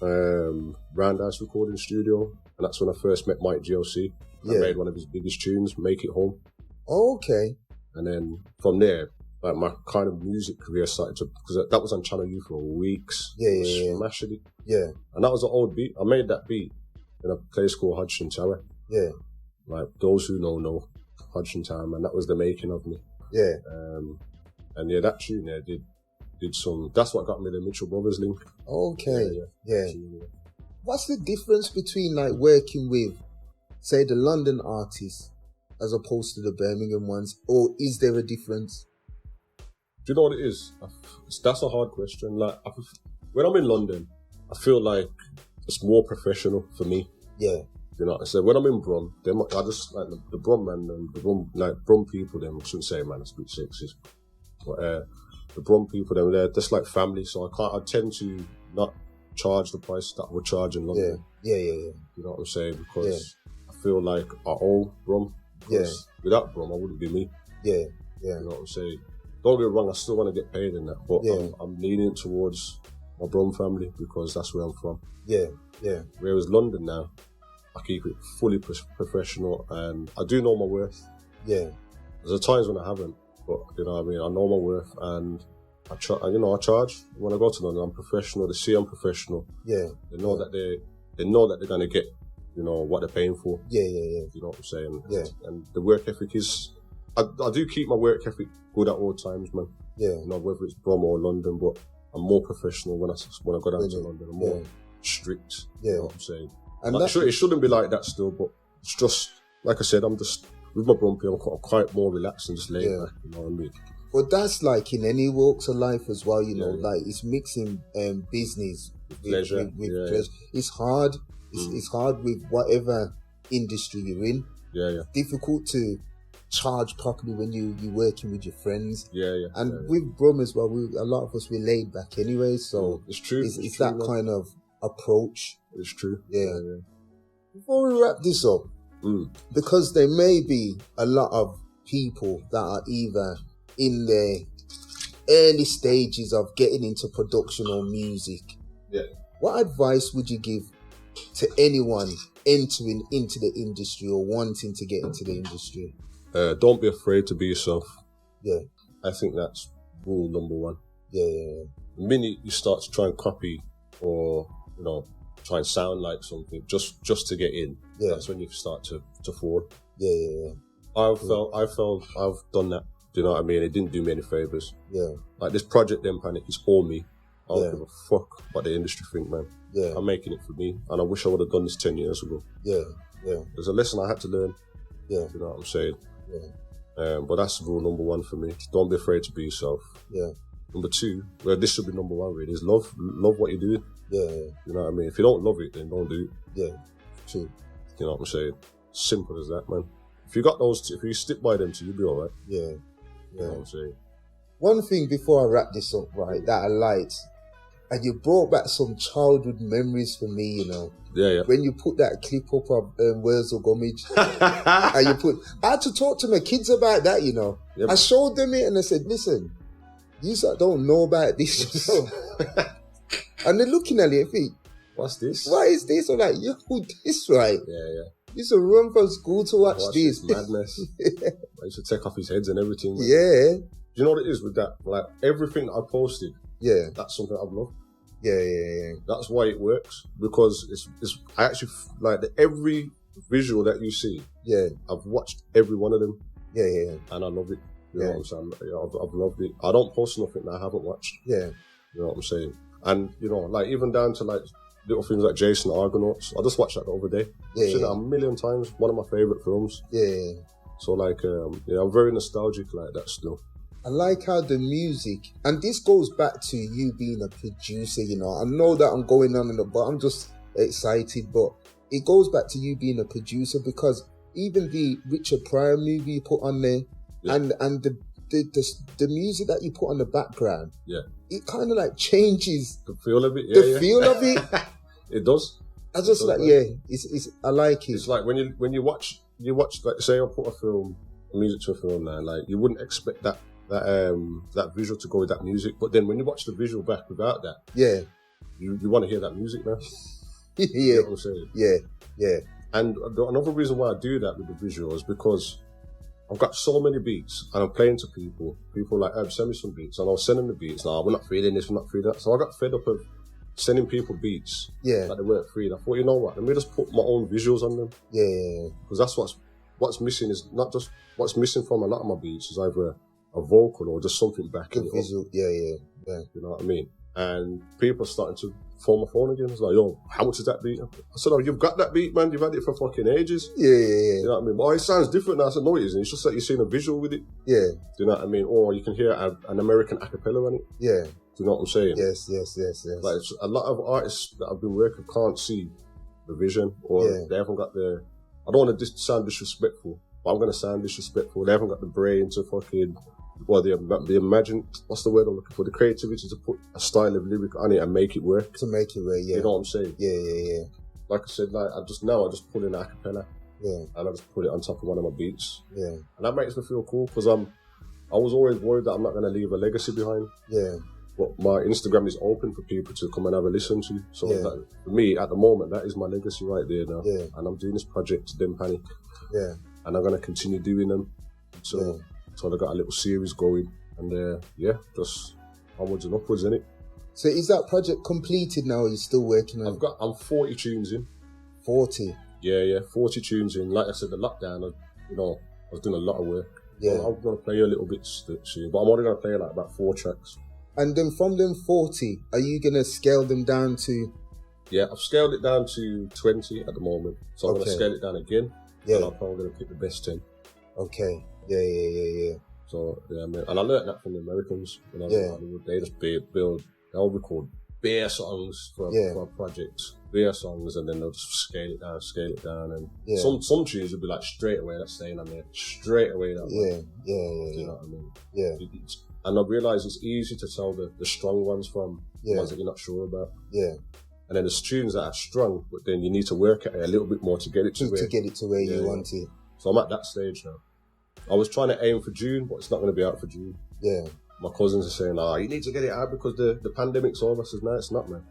Speaker 3: Roundhouse Recording Studio. And that's when I first met Mike GLC. I made one of his biggest tunes, Make It Home.
Speaker 2: Oh, okay.
Speaker 3: And then from there, like my kind of music career started to, because that was on Channel U for weeks. Smashing it.
Speaker 2: Yeah.
Speaker 3: And that was an old beat. I made that beat in a place called Hudson Tower.
Speaker 2: Yeah.
Speaker 3: Like those who know Hudson Tower, man. That was the making of me.
Speaker 2: Yeah.
Speaker 3: And yeah, that tune there did some. That's what got me the Mitchell Brothers link.
Speaker 2: Okay. Yeah. What's the difference between like working with, say, the London artists as opposed to the Birmingham ones, or is there a difference?
Speaker 3: Do you know what it is? That's a hard question. Like, when I'm in London, I feel like it's more professional for me.
Speaker 2: Yeah.
Speaker 3: You know, so when I'm in Brum, I just like the Brum man and the Brum, like Brum people. Them, I shouldn't say man, it's a bit sexist. But the Brum people, they're just like family. So I tend to not charge the price that I would charge in London.
Speaker 2: Yeah.
Speaker 3: You know what I'm saying? Because I feel like I owe Brum. Without Brum, I wouldn't be me.
Speaker 2: Yeah.
Speaker 3: You know what I'm saying? Don't get me wrong, I still want to get paid in that, but I'm leaning towards my Brum family because that's where I'm from. Yeah. Whereas London now, I keep it fully professional, and I do know my worth. Yeah. There's times when I haven't, but you know what I mean. I know my worth, and I charge. When I go to London, I'm professional. They see I'm professional. Yeah. They know that they're gonna get, you know, what they're paying for. Yeah. You know what I'm saying? Yeah. And the work ethic is. I do keep my work ethic good at all times, man. Yeah. You know, whether it's Brum or London, but I'm more professional when I go down to London. I'm more strict. Yeah. You know what I'm saying? And like, it shouldn't be like that still, but it's just, like I said, I'm just, with my Brumpy, I'm quite more relaxed and just laid back, you know what I mean?
Speaker 2: Well, that's like in any walks of life as well, you know, like it's mixing business with pleasure. It's hard. It's hard with whatever industry you're in. Yeah. Difficult to charge properly when you're working with your friends. And with Brum as well, a lot of us, we're laid back anyway, so
Speaker 3: it's true.
Speaker 2: It's that kind of approach.
Speaker 3: It's true.
Speaker 2: Yeah. Before we wrap this up, because there may be a lot of people that are either in the early stages of getting into production or music. Yeah. What advice would you give to anyone entering into the industry or wanting to get into the industry?
Speaker 3: Don't be afraid to be yourself.
Speaker 2: Yeah.
Speaker 3: I think that's rule number one.
Speaker 2: Yeah.
Speaker 3: The minute you start to try and copy or, you know, try and sound like something just to get in, that's when you start to fall. Yeah. I've done that. Do you know what I mean? It didn't do me any favours. Yeah. Like this project, DEMPANIK, is all me. I don't give a fuck what the industry think, man. Yeah. I'm making it for me, and I wish I would have done this 10 years ago. Yeah. There's a lesson I had to learn. Yeah. You know what I'm saying? Yeah. But that's rule number one for me. Don't be afraid to be yourself. Yeah. Number two, well, this should be number one really, is love what you do. Yeah. You know what I mean? If you don't love it, then don't do it. Yeah. True. You know what I'm saying? Simple as that, man. If you got those two, if you stick by them two, you'll be alright. Yeah. You know what I'm saying?
Speaker 2: One thing before I wrap this up, right, that I liked, and you brought back some childhood memories for me, you know.
Speaker 3: Yeah.
Speaker 2: When you put that clip up of Wurzel Gummidge, and I had to talk to my kids about that, you know. Yep. I showed them it and I said, listen, you don't know about this, you know. And they're looking at it and think,
Speaker 3: what's this?
Speaker 2: What is this? I'm like, yo, this right?
Speaker 3: Yeah.
Speaker 2: You used to run from school to watch this.
Speaker 3: Madness. I used to take off his heads and everything. Man.
Speaker 2: Yeah.
Speaker 3: Do you know what it is with that? Like, everything that I posted, that's something I've loved.
Speaker 2: Yeah.
Speaker 3: That's why it works, because it's I actually, like, every visual that you see, I've watched every one of them. Yeah. And I love it. You know what I'm saying? I've loved it. I don't post nothing that I haven't watched. Yeah. You know what I'm saying? And, you know, like, even down to, like, little things like Jason Argonauts. I just watched that the other day. I've seen that a million times. One of my favourite films. Yeah. So, like, I'm very nostalgic like that still.
Speaker 2: I like how the music, and this goes back to you being a producer, you know. I know that I'm going on but I'm just excited, but it goes back to you being a producer, because even the Richard Pryor movie you put on there, and the music that you put on the background, it kind of like changes
Speaker 3: the feel of it.
Speaker 2: Feel of it.
Speaker 3: It does.
Speaker 2: I just it's I like it.
Speaker 3: It's like when you watch, like, say I put music to a film now, like, you wouldn't expect that visual to go with that music, but then when you watch the visual back without that, you want to hear that music now. You know what I'm saying? Yeah. And another reason why I do that with the visual is because I've got so many beats, and I'm playing to people. People like, send me some beats, and I was sending the beats. Nah, we're not feeling this, we're not feeling that. So I got fed up of sending people beats that they weren't free. I thought, you know what? Let me just put my own visuals on them.
Speaker 2: Yeah.
Speaker 3: Because that's what's missing is not just what's missing from a lot of my beats is either a vocal or just something back in it.
Speaker 2: Visual. Yeah.
Speaker 3: You know what I mean? And people are starting to phone my phone again. It's like, yo, how much is that beat? I said, oh, you've got that beat, man. You've had it for fucking ages.
Speaker 2: Yeah.
Speaker 3: You know what I mean? But it sounds different now. I said, no, it isn't. It's just like you're seeing a visual with it.
Speaker 2: Yeah.
Speaker 3: Do you know what I mean? Or you can hear an American acapella on it.
Speaker 2: Yeah.
Speaker 3: Do you know what I'm saying?
Speaker 2: Yes.
Speaker 3: Like, a lot of artists that I've been working can't see the vision, or they haven't got the... I don't want to sound disrespectful, but I'm going to sound disrespectful. They haven't got the brain to fucking... Well, the imagine, what's the word I'm looking for? The creativity to put a style of lyric on it and make it work.
Speaker 2: To make it work, yeah.
Speaker 3: You know what I'm saying?
Speaker 2: Yeah.
Speaker 3: Like I said, I just put in an acapella. Yeah. And I just put it on top of one of my beats. Yeah. And that makes me feel cool, because I was always worried that I'm not going to leave a legacy behind. Yeah. But my Instagram is open for people to come and have a listen to. So that, for me, at the moment, that is my legacy right there now. Yeah. And I'm doing this project, DEMPANIK. Yeah. And I'm going to continue doing them. So I got a little series going, and just onwards and upwards, innit?
Speaker 2: So is that project completed now, or are you still working on it?
Speaker 3: I'm 40 tunes in.
Speaker 2: 40?
Speaker 3: Yeah, 40 tunes in. Like I said, the lockdown, I was doing a lot of work. Yeah. I'm going to play a little bit soon, but I'm only going to play like about 4 tracks.
Speaker 2: And then from them 40, are you going to scale them down to?
Speaker 3: Yeah, I've scaled it down to 20 at the moment. So I'm going to scale it down again. Yeah. And I'm probably going to pick the best 10.
Speaker 2: Okay. Yeah.
Speaker 3: So, man. And I learned that from the Americans. You know, they just they'll record bare songs for a project. Bare songs, and then they'll just scale it down. And some tunes will be like straight away, that's staying on there. Straight away, that one. Yeah. You know what I mean? Yeah. And I realise it's easy to tell the strong ones from the ones that you're not sure about. Yeah. And then there's tunes that are strong, but then you need to work at it a little bit more to get it to
Speaker 2: where you want it.
Speaker 3: So I'm at that stage now. I was trying to aim for June, but it's not going to be out for June. Yeah. My cousins are saying, you need to get it out because the pandemic's over. I says, no, it's not, man.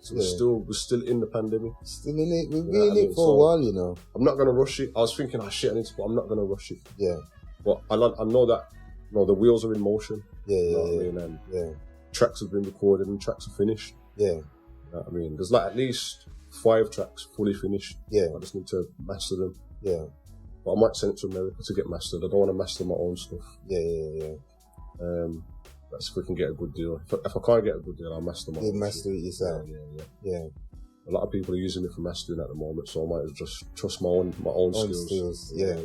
Speaker 3: So we're still in the pandemic.
Speaker 2: Still in it. We've been in it for a while, you know.
Speaker 3: I'm not going to rush it. I was thinking, shit, I need to, but I'm not going to rush it. Yeah. But I know that, the wheels are in motion. Yeah. Tracks have been recorded and tracks are finished. Yeah. You know what I mean? There's like at least 5 tracks fully finished. Yeah. I just need to master them. Yeah. But I might send it to America to get mastered. I don't want to master my own stuff. Yeah. That's if we can get a good deal. If I can't get a good deal, I'll master my own.
Speaker 2: You master it yourself. Yeah.
Speaker 3: A lot of people are using me for mastering at the moment, so I might just trust my own skills. Yeah.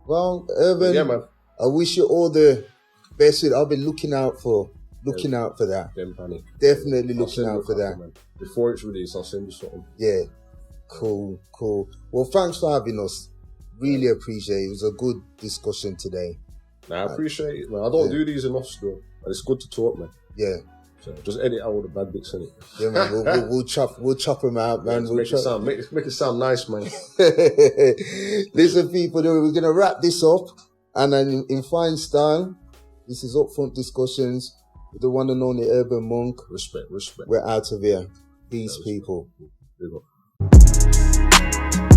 Speaker 2: Well, Urban, man. I wish you all the best with it. I'll be looking out for that.
Speaker 3: DEMPANIK.
Speaker 2: Definitely looking out for that.
Speaker 3: Man. Before it's released, I'll send you something.
Speaker 2: Yeah. Cool. Well, thanks for having us. Really appreciate it. It was a good discussion today.
Speaker 3: I appreciate it, man. I don't do these enough still. And it's good to talk, man.
Speaker 2: Yeah.
Speaker 3: So just edit out all the bad bits in it.
Speaker 2: Yeah, man. We'll chop them out, man.
Speaker 3: Yeah, make it sound nice, man.
Speaker 2: Listen, people, we're gonna wrap this up, and then in fine style, this is Upfront Discussions with the one and only Urban Monk.
Speaker 3: Respect.
Speaker 2: We're out of here. Peace, people.
Speaker 3: There you go.